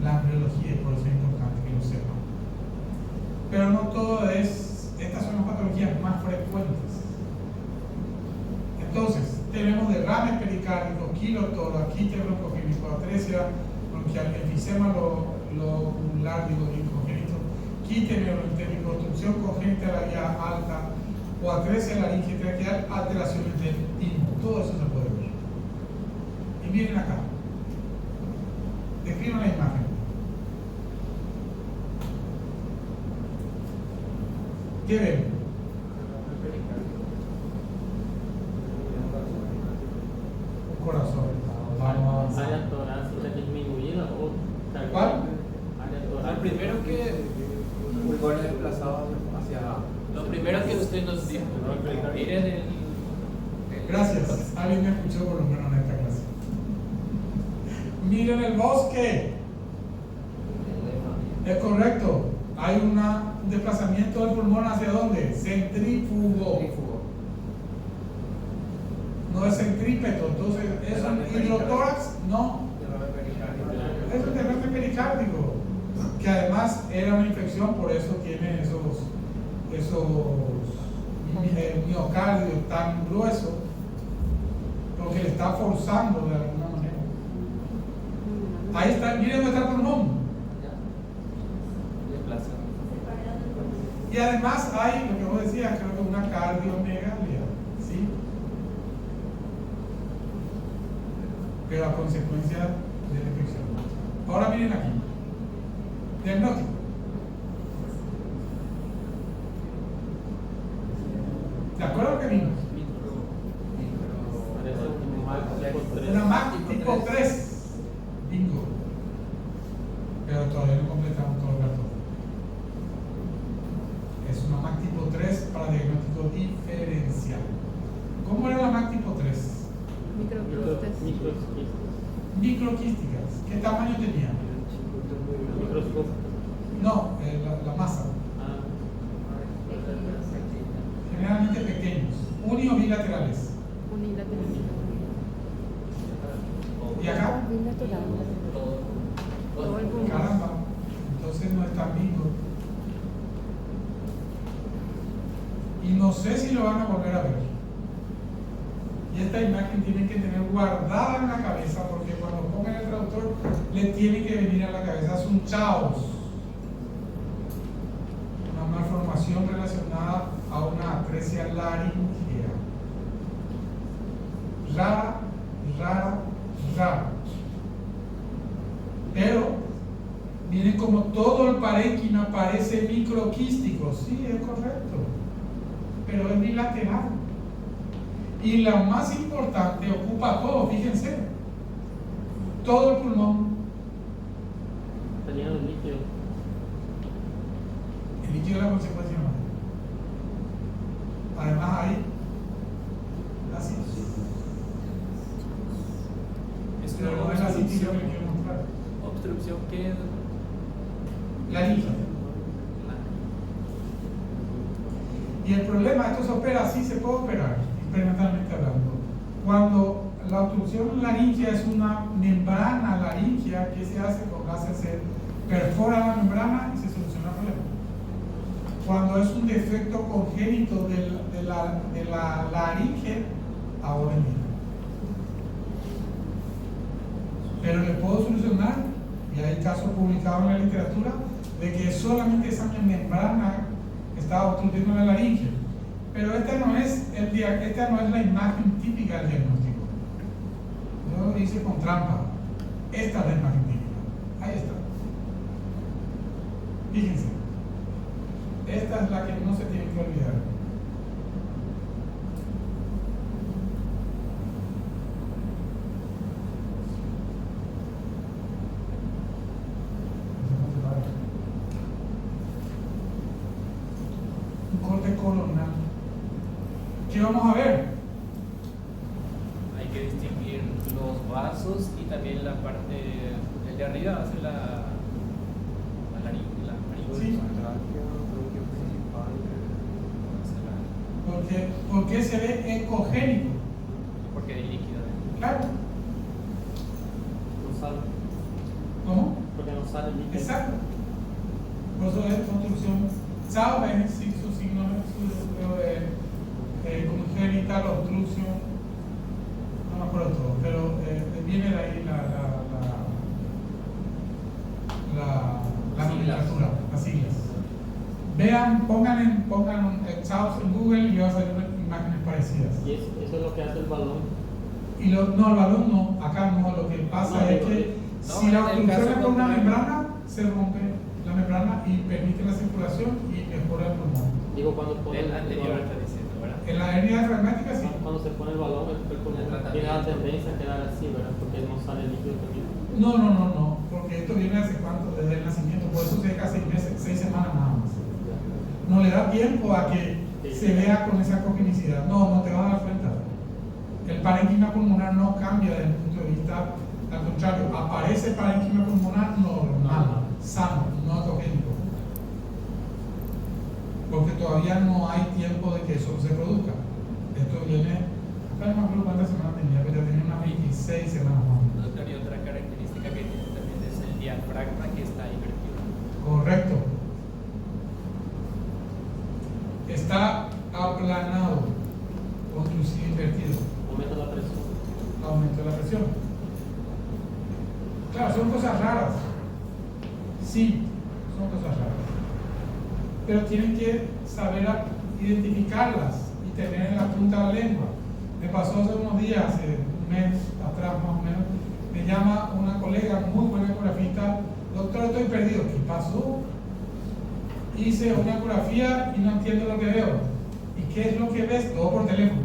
Speaker 1: la embriología, y por eso es importante que lo sepan. Pero no todo es, estas son las patologías más frecuentes. Entonces, tenemos derrames pericárdicos, quilotoro, quite broncogénico, atresia bronquial, enfisema lobular, congénito, quite neuroentérico, obstrucción congénita de la vía alta, o atresia laringe traqueal, alteraciones del timo. Todo eso se puede ver. Y miren acá. Describan la imagen. ¿Qué ven? Un corazón. Vamos a
Speaker 9: Área torácica disminuida o tal
Speaker 1: ¿Cuál?
Speaker 9: Área torácica.
Speaker 4: Al primero que,
Speaker 3: Pulmones desplazados hacia abajo.
Speaker 4: lo primero que usted nos dijo, miren el
Speaker 1: Gracias. Alguien me escuchó por lo menos en esta clase. Miren el bosque. Es correcto. Hay un desplazamiento del pulmón hacia dónde? Centrífugo. No es centrípeto. Entonces, ¿es un hidrotórax? No. Es un derrame pericárdico. Que además era una infección, por eso tiene esos miocardios tan gruesos, porque le está forzando de alguna manera. Ahí está, miren dónde está el pulmón. Y además hay, lo que vos decías, creo que una cardiomegalia, ¿sí? Pero a consecuencia de la infección. Ahora miren aquí. Diagnóstico. ¿De acuerdo que mi tipo 3. Bingo. Pero todavía no completamos todo el cartón. Es una MAC tipo 3 para diagnóstico diferencial. ¿Cómo era la MAC tipo 3?
Speaker 2: Microquistes.
Speaker 1: Microquísticas. ¿Qué tamaño tenía?
Speaker 9: Microscopio.
Speaker 1: No, la masa. Generalmente pequeños. Uni o bilaterales.
Speaker 2: Unilateral.
Speaker 1: ¿Y acá?
Speaker 10: Bilateral.
Speaker 2: Todo el pulmón.
Speaker 1: Caramba. Entonces no es tan bingo. Y no sé si lo van a volver a ver. Y esta imagen tienen que tener guardada en la cabeza porque cuando pongan el traductor le tiene que venir a la cabeza. Es un caos. Una malformación relacionada a una atresia laringea. Rara, rara, rara. Pero miren como todo el parénquima parece microquístico. Sí, es correcto. Pero es bilateral. Y la más importante ocupa todo, fíjense. Todo el pulmón.
Speaker 9: Está lleno de líquido.
Speaker 1: El líquido es la consecuencia más. Además hay así.
Speaker 4: Es
Speaker 1: Pero
Speaker 4: una
Speaker 1: no es la cintura
Speaker 4: obstrucción.
Speaker 1: que quiero mostrar.
Speaker 4: Obstrucción que
Speaker 1: Laringe. Y el problema, esto se opera así, se puede operar, experimentalmente hablando. Cuando la obstrucción laringea es una membrana laringea, ¿qué se hace con láser? Se perfora la membrana y se soluciona el problema. Cuando es un defecto congénito de la laringe, ahora en día. Pero le puedo solucionar, y hay casos publicados en la literatura, de que solamente esa membrana estaba obstruyendo la laringe. Pero esta no es la imagen típica del diagnóstico. Yo lo hice con trampa. Esta es la imagen típica. Ahí está. Fíjense. Esta es la que no se tiene que olvidar. Un corte columnar. ¿Qué vamos a ver?
Speaker 4: hay que distinguir los vasos y también la parte, el de arriba va a ser la laringe.
Speaker 1: Sí. ¿Por qué se ve ecogénico?
Speaker 4: Porque hay líquido.
Speaker 1: Claro.
Speaker 9: No sale.
Speaker 1: ¿Cómo?
Speaker 9: Porque no sale el líquido.
Speaker 1: Exacto. Por eso es construcción. Chao es su signo congénita, la obstrucción. No me acuerdo todo, pero viene de ahí la nomenclatura, las siglas. Vean, pongan Chaos en Google y va a salir imágenes parecidas.
Speaker 9: Y eso es lo que hace el balón.
Speaker 1: Y no, el balón no, acá no, lo que pasa
Speaker 9: No,
Speaker 1: es
Speaker 9: digo,
Speaker 1: que
Speaker 4: no,
Speaker 1: si la
Speaker 4: en el
Speaker 1: obstrucción
Speaker 4: caso
Speaker 1: es con una
Speaker 4: contrario.
Speaker 1: membrana, se rompe la membrana y permite la circulación y mejora el pulmón.
Speaker 9: Digo, cuando pone
Speaker 4: El
Speaker 9: el
Speaker 4: anterior
Speaker 9: balón.
Speaker 4: está diciendo, ¿verdad?
Speaker 1: En la hernia reumática sí.
Speaker 9: Cuando se pone el balón, el pulmón
Speaker 4: El tratamiento.
Speaker 9: tiene la tendencia a quedar así, ¿verdad? Porque no sale el líquido también.
Speaker 1: No, porque esto viene hace cuánto, desde el nacimiento, por eso se deja 6 meses, 6 semanas nada más. No le da tiempo a que se vea con esa cogenicidad. No te vas a dar cuenta. El parénquima pulmonar no cambia desde el punto de vista, al contrario, aparece parénquima pulmonar normal, sano, no atogénico. Porque todavía no hay tiempo de que eso se produzca. Esto viene, no me acuerdo cuántas semanas tenía, pero tenía unas 26 semanas más o menos.
Speaker 4: Doctor, y otra característica que tiene también es el diafragma que está invertido.
Speaker 1: Correcto. Está aplanado, o inclusive invertido.
Speaker 9: Aumenta la presión.
Speaker 1: Aumento de la presión. Claro, son cosas raras. Sí, son cosas raras. Pero tienen que saber identificarlas y tener en la punta de la lengua. Me pasó hace unos días, hace un mes atrás más o menos, me llama una colega muy buena ecografista: doctor, estoy perdido. ¿Qué pasó? Hice una ecografía y no entiendo lo que veo. ¿Y qué es lo que ves? Todo por teléfono.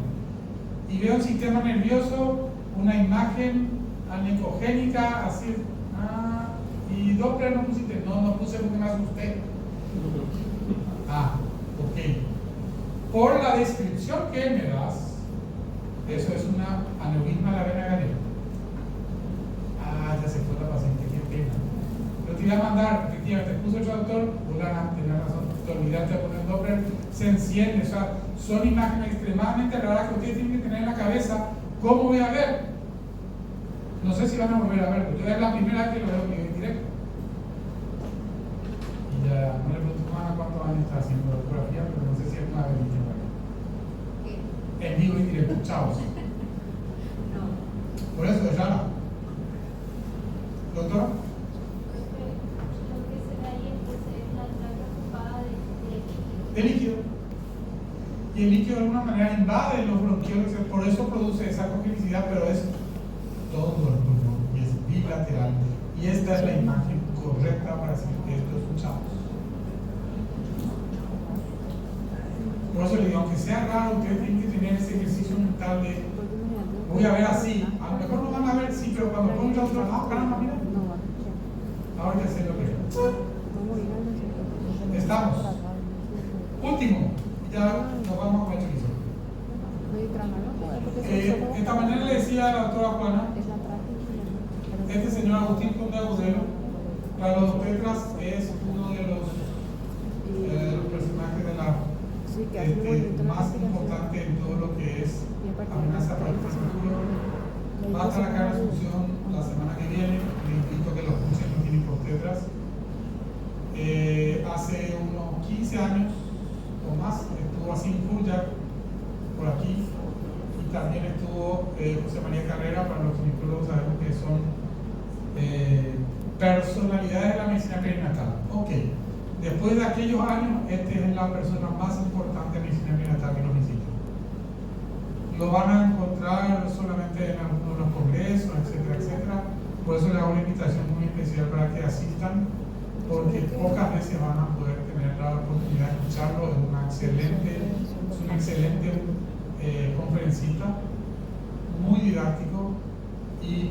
Speaker 1: Y veo un sistema nervioso, una imagen anecogénica, así. Y Doppler no pusiste. No puse porque me asusté. Ok. Por la descripción que me das, eso es una aneurisma de la vena galea. Ya se fue la paciente, qué pena. Yo te iba a mandar, efectivamente, puse el traductor, tenés razón, te olvidaste de poner Doppler, se enciende, o sea, son imágenes extremadamente raras que ustedes tienen que tener en la cabeza. ¿Cómo voy a ver? No sé si van a volver a verlo, yo es la primera vez que lo veo en directo. Y ya no le pregunto más a cuántos años está haciendo ecografía, pero no sé si es una vez en vivo y directo, chavos. Por eso es rara. ¿Doctora?
Speaker 8: Lo que se da ahí es la traca ocupada de líquido.
Speaker 1: De líquido. Y el líquido de alguna manera invade los bronquioles, por eso produce esa congenicidad, pero es todo el pulmón y es bilateral. Y esta es la imagen correcta para decir que esto es un chavos. Por eso le digo, aunque sea raro, ustedes tienen que tener ese ejercicio mental de voy a ver así. A lo mejor no van a ver, sí, pero cuando pongan otro lado, caramba, mira. Ahora ya sé lo que es. Estamos. Último. Ya nos vamos con el chorizo. Esta mañana le decía a la doctora Juana, este señor Agustín Conde Agudelo, para los obstetras es uno de los personajes de la más importante en todo lo que es amenaza para el futuro. Va a estar acá en Asunción la semana que viene. Le invito a que lo escuchen los ginecobstetras. Hace unos 15 años o más estuvo así en Fulja, por aquí, y también estuvo José María Carrera. Para los ginecólogos sabemos que son personalidades de la medicina perinatal. Ok, después de aquellos años, este es la persona más importante de medicina perinatal que nos visita. Lo van a encontrar solamente en algunos de los congresos, etcétera, etcétera. Por eso le hago una invitación muy especial para que asistan, porque pocas veces van a poder tener la oportunidad de escucharlo. Es un excelente conferencista, muy didáctico y